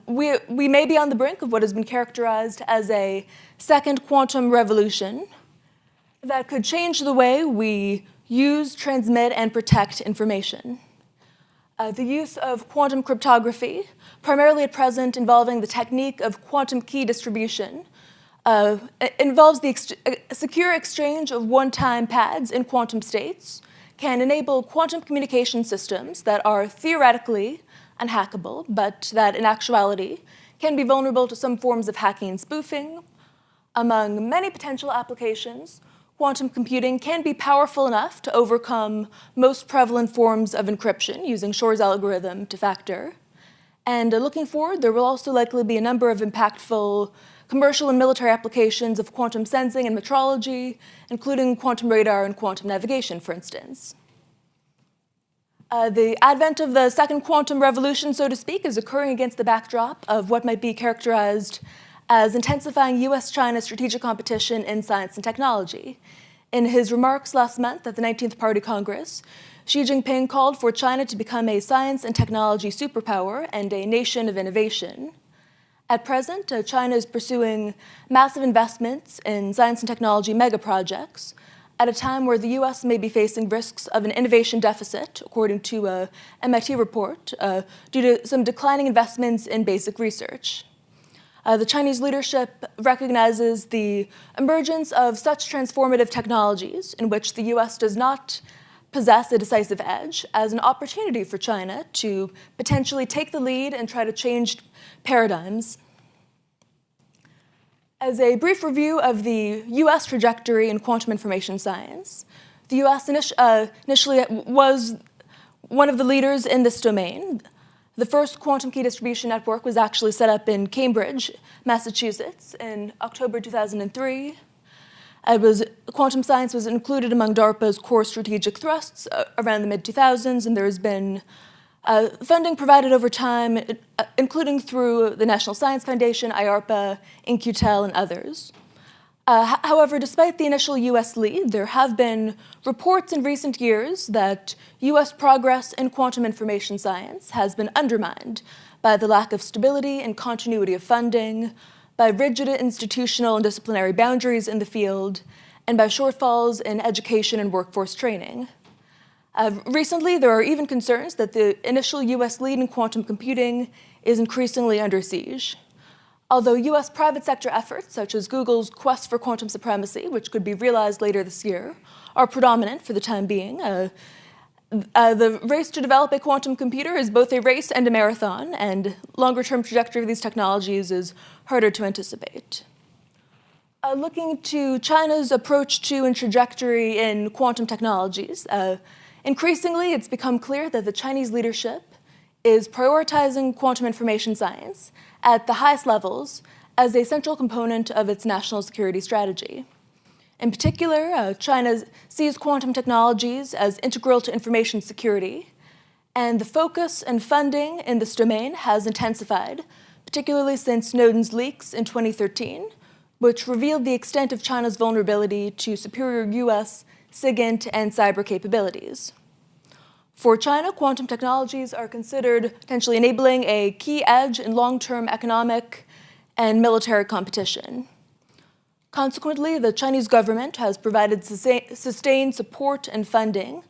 We may be on the brink of what has been characterized as a second quantum revolution that could change the way we use, transmit, and protect information. The use of quantum cryptography, primarily at present involving the technique of quantum key distribution, involves the secure exchange of one-time pads in quantum states, can enable quantum communication systems that are theoretically unhackable, but that in actuality can be vulnerable to some forms of hacking and spoofing. Among many potential applications, quantum computing can be powerful enough to overcome most prevalent forms of encryption using Shor's algorithm to factor. And looking forward, there will also likely be a number of impactful commercial and military applications of quantum sensing and metrology, including quantum radar and quantum navigation, for instance. The advent of the second quantum revolution, so to speak, is occurring against the backdrop of what might be characterized as intensifying US-China strategic competition in science and technology. In his remarks last month at the 19th Party Congress, Xi Jinping called for China to become a science and technology superpower and a nation of innovation. At present, China is pursuing massive investments in science and technology megaprojects at a time where the US may be facing risks of an innovation deficit, according to an MIT report, due to some declining investments in basic research. The Chinese leadership recognizes the emergence of such transformative technologies in which the US does not possess a decisive edge as an opportunity for China to potentially take the lead and try to change paradigms. As a brief review of the US trajectory in quantum information science, the US initially was one of the leaders in this domain. The first quantum key distribution network was actually set up in Cambridge, Massachusetts in October 2003. Quantum science was included among DARPA's core strategic thrusts around the mid-2000s, and there has been funding provided over time, including through the National Science Foundation, IARPA, In-Q-Tel, and others. However, despite the initial U.S. lead, there have been reports in recent years that U.S. progress in quantum information science has been undermined by the lack of stability and continuity of funding, by rigid institutional and disciplinary boundaries in the field, and by shortfalls in education and workforce training. Recently, there are even concerns that the initial U.S. lead in quantum computing is increasingly under siege. Although U.S. private sector efforts, such as Google's quest for quantum supremacy, which could be realized later this year, are predominant for the time being, the race to develop a quantum computer is both a race and a marathon, and longer-term trajectory of these technologies is harder to anticipate. Looking to China's approach to and trajectory in quantum technologies, increasingly it's become clear that the Chinese leadership is prioritizing quantum information science at the highest levels as a central component of its national security strategy. In particular, China sees quantum technologies as integral to information security, and the focus and funding in this domain has intensified, particularly since Snowden's leaks in 2013, which revealed the extent of China's vulnerability to superior US, SIGINT, and cyber capabilities. For China, quantum technologies are considered potentially enabling a key edge in long-term economic and military competition. Consequently, the Chinese government has provided sustained support and funding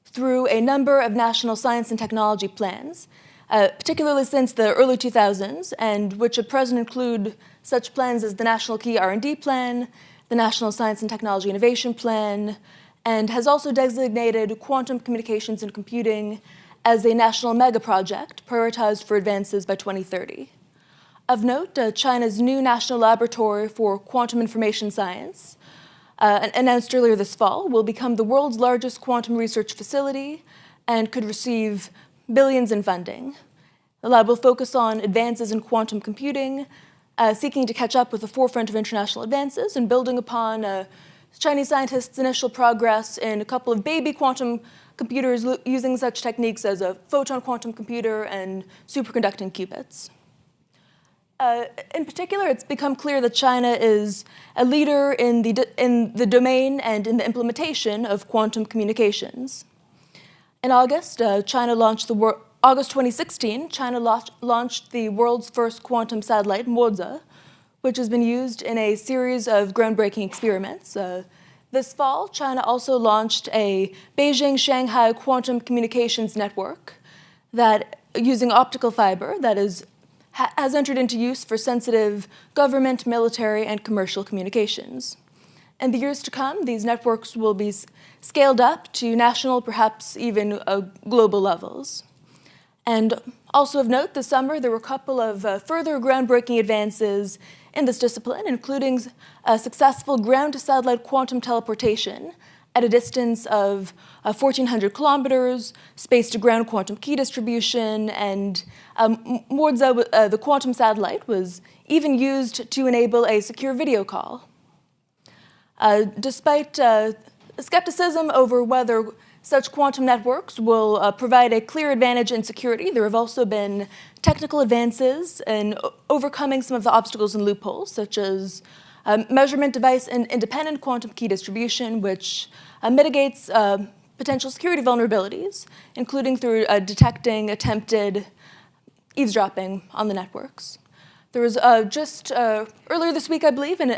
through a number of national science and technology plans, particularly since the early 2000s, and which at present include such plans as the National Key R&D Plan, the National Science and Technology Innovation Plan, and has also designated quantum communications and computing as a national mega-project prioritized for advances by 2030. Of note, China's new National Laboratory for Quantum Information Science, announced earlier this fall, will become the world's largest quantum research facility and could receive billions in funding. The lab will focus on advances in quantum computing, seeking to catch up with the forefront of international advances and building upon Chinese scientists' initial progress in a couple of baby quantum computers using such techniques as a photon quantum computer and superconducting qubits. In particular, it's become clear that China is a leader in the domain and in the implementation of quantum communications. In August, August 2016, China launched the world's first quantum satellite, Moza, which has been used in a series of groundbreaking experiments. This fall, China also launched a Beijing-Shanghai quantum communications network that, using optical fiber, that has entered into use for sensitive government, military, and commercial communications. In the years to come, these networks will be scaled up to national, perhaps even global levels. And also of note, this summer, there were a couple of further groundbreaking advances in this discipline, including successful ground-to-satellite quantum teleportation at a distance of 1,400 kilometers, space-to-ground quantum key distribution, and Moza, the quantum satellite, was even used to enable a secure video call. Despite skepticism over whether such quantum networks will provide a clear advantage in security, there have also been technical advances in overcoming some of the obstacles and loopholes, such as measurement device and independent quantum key distribution, which mitigates potential security vulnerabilities, including through detecting attempted eavesdropping on the networks. There was just earlier this week, I believe, an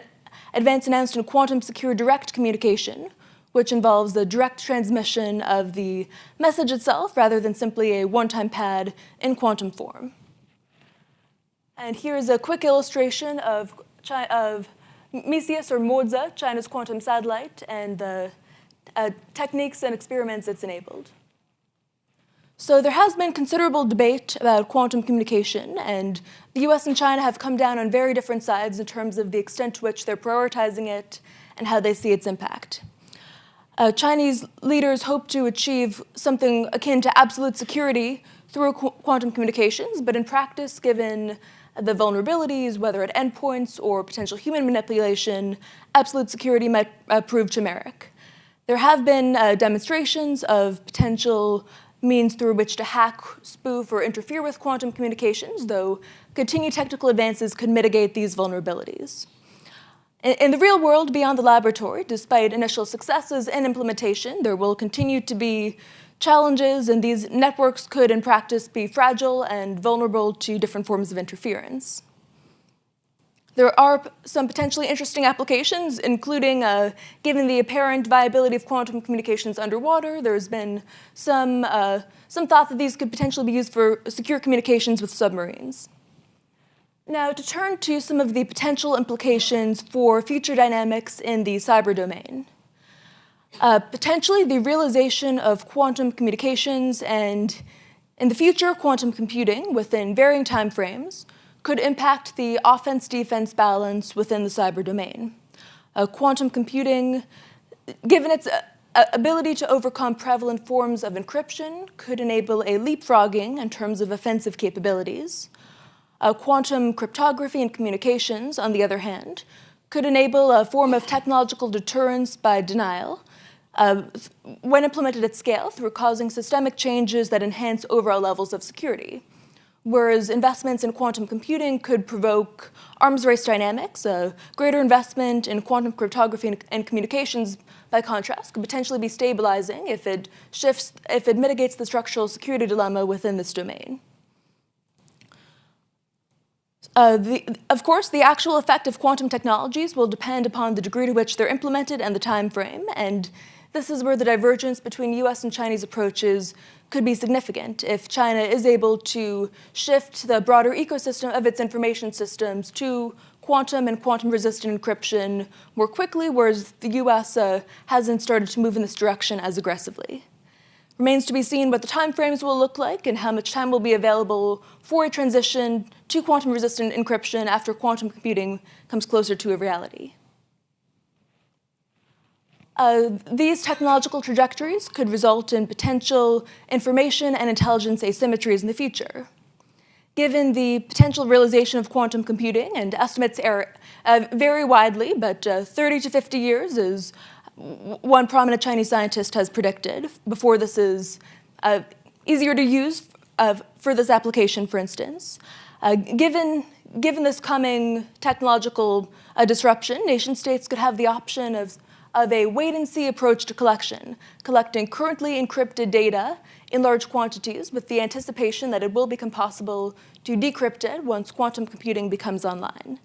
advance announced in quantum secure direct communication, which involves the direct transmission of the message itself rather than simply a one-time pad in quantum form. And here's a quick illustration of Mesius, or Moza, China's quantum satellite, and the techniques and experiments it's enabled. So there has been considerable debate about quantum communication, and the US and China have come down on very different sides in terms of the extent to which they're prioritizing it and how they see its impact. Chinese leaders hope to achieve something akin to absolute security through quantum communications, but in practice, given the vulnerabilities, whether at endpoints or potential human manipulation, absolute security might prove chimeric. There have been demonstrations of potential means through which to hack, spoof, or interfere with quantum communications, though continued technical advances could mitigate these vulnerabilities. In the real world, beyond the laboratory, despite initial successes in implementation, there will continue to be challenges, and these networks could, in practice, be fragile and vulnerable to different forms of interference. There are some potentially interesting applications, including, given the apparent viability of quantum communications underwater, there's been some thought that these could potentially be used for secure communications with submarines. Now, to turn to some of the potential implications for future dynamics in the cyber domain. Potentially, the realization of quantum communications and, in the future, quantum computing within varying timeframes could impact the offense-defense balance within the cyber domain. Quantum computing, given its ability to overcome prevalent forms of encryption, could enable a leapfrogging in terms of offensive capabilities. Quantum cryptography and communications, on the other hand, could enable a form of technological deterrence by denial when implemented at scale through causing systemic changes that enhance overall levels of security. Whereas investments in quantum computing could provoke arms race dynamics, greater investment in quantum cryptography and communications, by contrast, could potentially be stabilizing if it mitigates the structural security dilemma within this domain. Of course, the actual effect of quantum technologies will depend upon the degree to which they're implemented and the time frame, and this is where the divergence between US and Chinese approaches could be significant. If China is able to shift the broader ecosystem of its information systems to quantum and quantum-resistant encryption more quickly, whereas the US hasn't started to move in this direction as aggressively. Remains to be seen what the timeframes will look like and how much time will be available for a transition to quantum-resistant encryption after quantum computing comes closer to a reality. These technological trajectories could result in potential information and intelligence asymmetries in the future. Given the potential realization of quantum computing, and estimates vary widely, but 30 to 50 years is one prominent Chinese scientist has predicted before this is easier to use for this application, for instance. Given this coming technological disruption, nation states could have the option of a wait-and-see approach to collecting currently encrypted data in large quantities with the anticipation that it will become possible to decrypt it once quantum computing becomes online.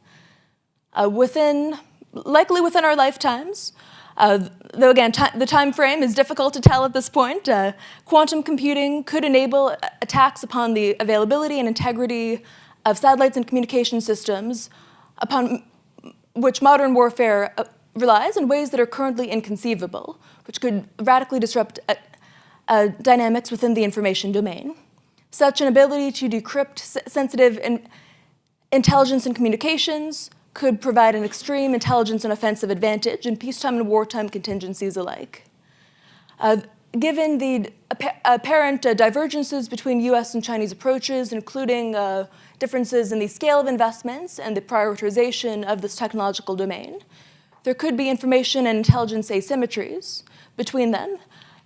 Likely within our lifetimes, though again, the time frame is difficult to tell at this point, quantum computing could enable attacks upon the availability and integrity of satellites and communication systems upon which modern warfare relies in ways that are currently inconceivable, which could radically disrupt dynamics within the information domain. Such an ability to decrypt sensitive intelligence and communications could provide an extreme intelligence and offensive advantage in peacetime and wartime contingencies alike. Given the apparent divergences between US and Chinese approaches, including differences in the scale of investments and the prioritization of this technological domain, there could be information and intelligence asymmetries between them.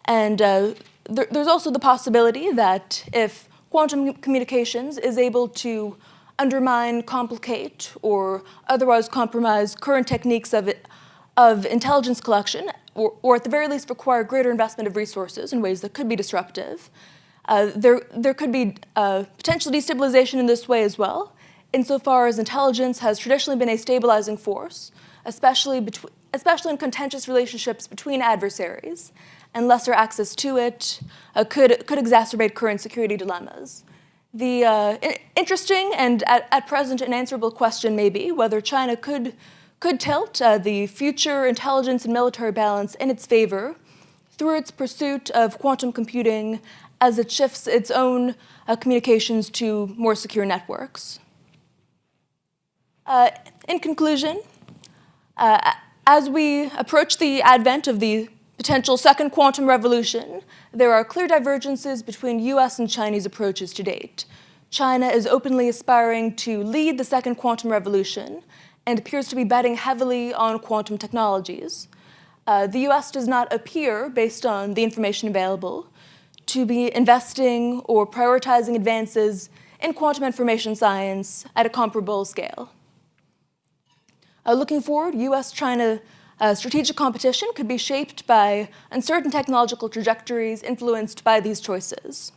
And there's also the possibility that if quantum communications is able to undermine, complicate, or otherwise compromise current techniques of intelligence collection, or at the very least require greater investment of resources in ways that could be disruptive, there could be potential destabilization in this way as well, insofar as intelligence has traditionally been a stabilizing force, especially in contentious relationships between adversaries, and lesser access to it could exacerbate current security dilemmas. The interesting and at present unanswerable question may be whether China could tilt the future intelligence and military balance in its favor through its pursuit of quantum computing as it shifts its own communications to more secure networks. In conclusion, as we approach the advent of the potential second quantum revolution, there are clear divergences between US and Chinese approaches to date. China is openly aspiring to lead the second quantum revolution and appears to be betting heavily on quantum technologies. The US does not appear, based on the information available, to be investing or prioritizing advances in quantum information science at a comparable scale. Looking forward, US-China strategic competition could be shaped by uncertain technological trajectories influenced by these choices.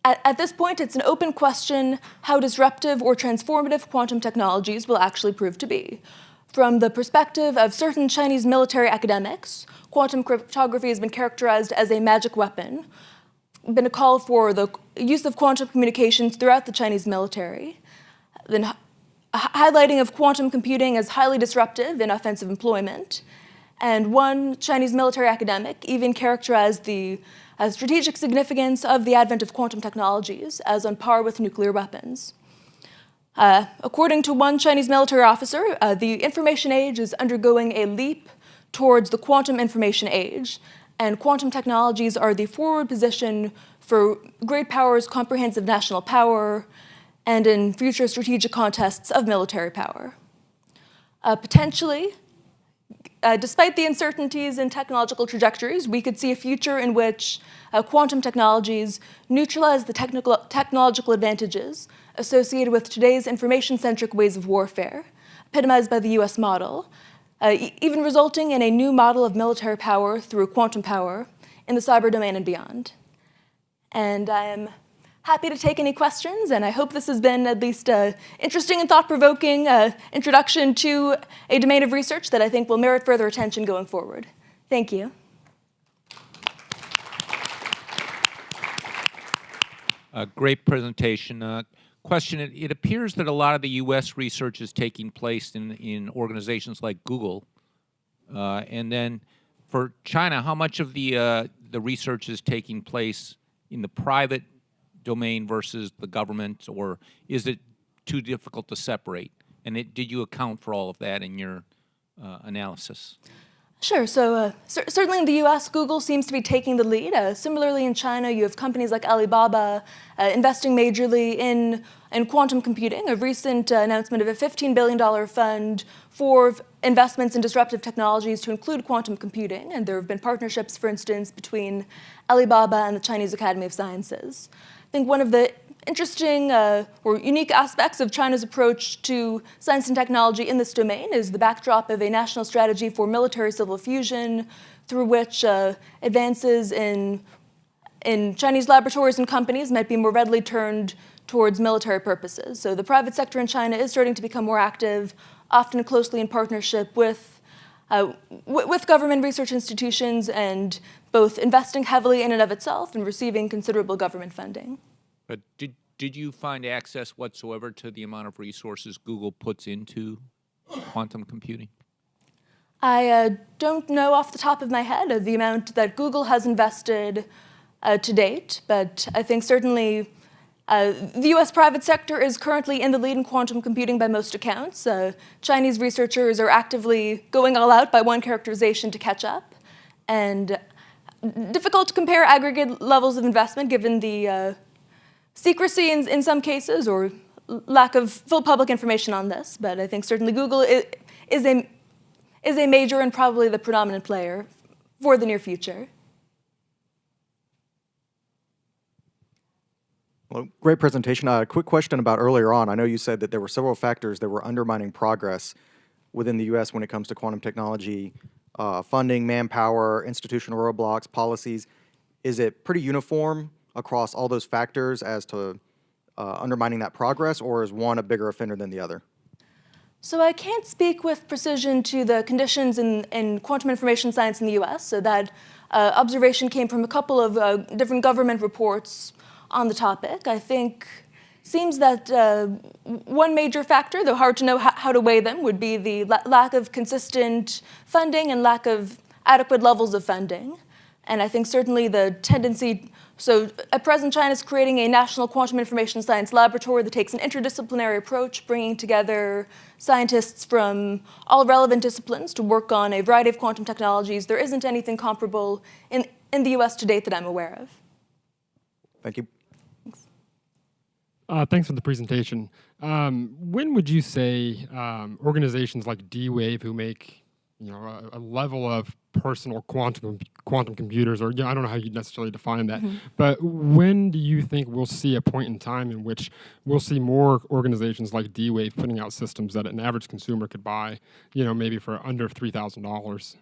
At this point, it's an open question how disruptive or transformative quantum technologies will actually prove to be. From the perspective of certain Chinese military academics, quantum cryptography has been characterized as a magic weapon, been a call for the use of quantum communications throughout the Chinese military, then highlighting of quantum computing as highly disruptive in offensive employment, and one Chinese military academic even characterized the strategic significance of the advent of quantum technologies as on par with nuclear weapons. According to one Chinese military officer, the information age is undergoing a leap towards the quantum information age, and quantum technologies are the forward position for great powers' comprehensive national power and in future strategic contests of military power. Potentially, despite the uncertainties in technological trajectories, we could see a future in which quantum technologies neutralize the technological advantages associated with today's information-centric ways of warfare, epitomized by the US model, even resulting in a new model of military power through quantum power in the cyber domain and beyond. And I am happy to take any questions, and I hope this has been at least an interesting and thought-provoking introduction to a domain of research that I think will merit further attention going forward. Thank you. A great presentation. Question, it appears that a lot of the U.S. research is taking place in organizations like Google. And then for China, how much of the research is taking place in the private domain versus the government, or is it too difficult to separate? And did you account for all of that in your analysis? Sure. So certainly in the US, Google seems to be taking the lead. Similarly in China, you have companies like Alibaba investing majorly in quantum computing. A recent announcement of a $15 billion fund for investments in disruptive technologies to include quantum computing. And there have been partnerships, for instance, between Alibaba and the Chinese Academy of Sciences. I think one of the interesting or unique aspects of China's approach to science and technology in this domain is the backdrop of a national strategy for military-civil fusion, through which advances in Chinese laboratories and companies might be more readily turned towards military purposes. So the private sector in China is starting to become more active, often closely in partnership with government research institutions, and both investing heavily in and of itself and receiving considerable government funding. But did you find access whatsoever to the amount of resources Google puts into quantum computing? I don't know off the top of my head of the amount that Google has invested to date, but I think certainly the US private sector is currently in the lead in quantum computing by most accounts. Chinese researchers are actively going all out by one characterization to catch up, and difficult to compare aggregate levels of investment given the secrecy in some cases or lack of full public information on this, but I think certainly Google is a major and probably the predominant player for the near future. Well, great presentation. A quick question about earlier on. I know you said that there were several factors that were undermining progress within the U.S. when it comes to quantum technology, funding, manpower, institutional roadblocks, policies. Is it pretty uniform across all those factors as to undermining that progress, or is one a bigger offender than the other? So I can't speak with precision to the conditions in quantum information science in the US, so that observation came from a couple of different government reports on the topic. I think seems that one major factor, though hard to know how to weigh them, would be the lack of consistent funding and lack of adequate levels of funding. And I think certainly the tendency, so at present China is creating a national quantum information science laboratory that takes an interdisciplinary approach, bringing together scientists from all relevant disciplines to work on a variety of quantum technologies. There isn't anything comparable in the US to date that I'm aware of. Thank you. Thanks for the presentation. When would you say organizations like D-Wave, who make a level of personal quantum computers, or I don't know how you necessarily define that, but when do you think we'll see a point in time in which we'll see more organizations like D-Wave putting out systems that an average consumer could buy, maybe for under $3,000?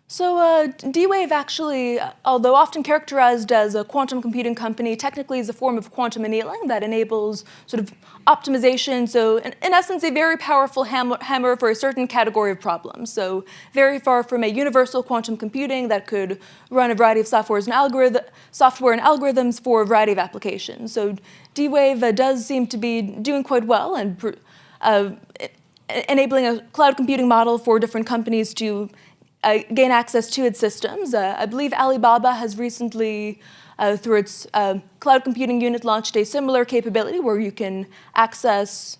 So D-Wave actually, although often characterized as a quantum computing company, technically is a form of quantum annealing that enables sort of optimization. So in essence, a very powerful hammer for a certain category of problems. So very far from a universal quantum computing that could run a variety of software and algorithms for a variety of applications. So D-Wave does seem to be doing quite well and enabling a cloud computing model for different companies to gain access to its systems. I believe Alibaba has recently, through its cloud computing unit, launched a similar capability where you can access,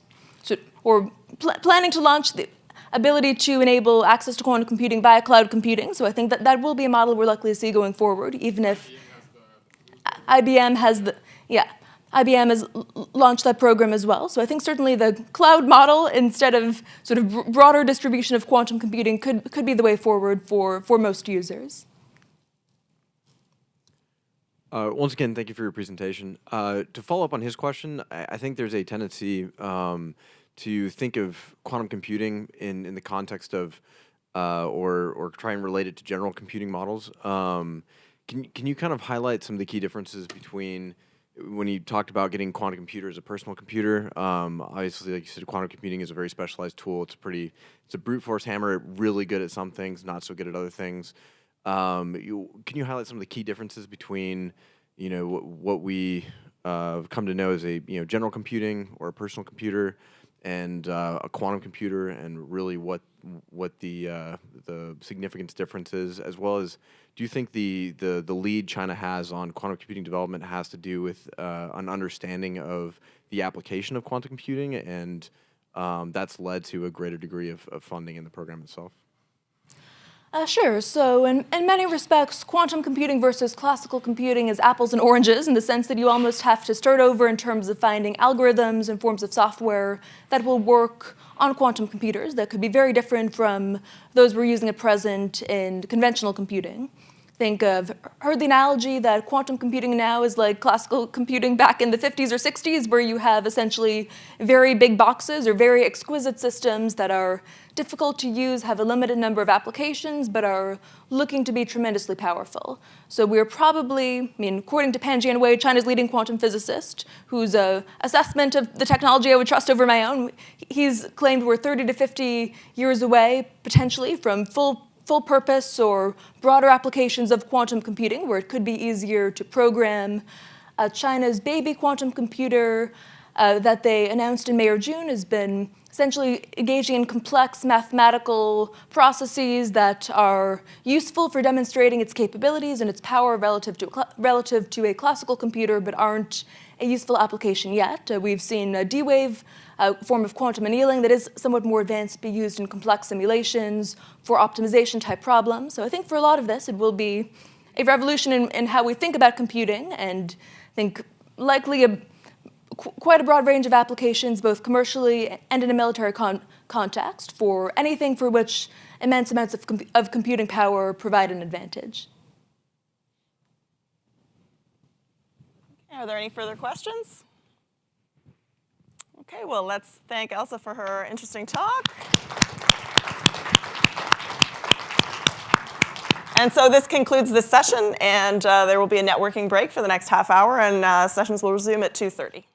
planning to launch the ability to enable access to quantum computing via cloud computing. So I think that will be a model we're likely to see going forward, even if IBM has launched that program as well. So I think certainly the cloud model, instead of sort of broader distribution of quantum computing, could be the way forward for most users. Once again, thank you for your presentation. To follow up on his question, I think there's a tendency to think of quantum computing in the context of, or try and relate it to general computing models. Can you kind of highlight some of the key differences between when you talked about getting quantum computer as a personal computer? Obviously, like you said, quantum computing is a very specialized tool. It's a brute force hammer, really good at some things, not so good at other things. Can you highlight some of the key differences between, what we come to know as a general computing or a personal computer and a quantum computer, and really what the significance difference is, as well as, do you think the lead China has on quantum computing development has to do with an understanding of the application of quantum computing, and that's led to a greater degree of funding in the program itself? Sure. So in many respects, quantum computing versus classical computing is apples and oranges, in the sense that you almost have to start over in terms of finding algorithms and forms of software that will work on quantum computers that could be very different from those we're using at present in conventional computing. Heard the analogy that quantum computing now is like classical computing back in the 50s or 60s, where you have essentially very big boxes or very exquisite systems that are difficult to use, have a limited number of applications, but are looking to be tremendously powerful. So we're probably, according to Pan Jianwei, China's leading quantum physicist, whose assessment of the technology I would trust over my own, he's claimed we're 30 to 50 years away, potentially, from full purpose or broader applications of quantum computing, where it could be easier to program. China's baby quantum computer that they announced in May or June has been essentially engaging in complex mathematical processes that are useful for demonstrating its capabilities and its power relative to a classical computer, but aren't a useful application yet. We've seen D-Wave, a form of quantum annealing that is somewhat more advanced, be used in complex simulations for optimization type problems. So I think for a lot of this, it will be a revolution in how we think about computing, and I think likely quite a broad range of applications, both commercially and in a military context, for anything for which immense amounts of computing power provide an advantage. Are there any further questions? Okay, well, let's thank Elsa for her interesting talk. And so this concludes this session, and there will be a networking break for the next half hour, and sessions will resume at 2:30.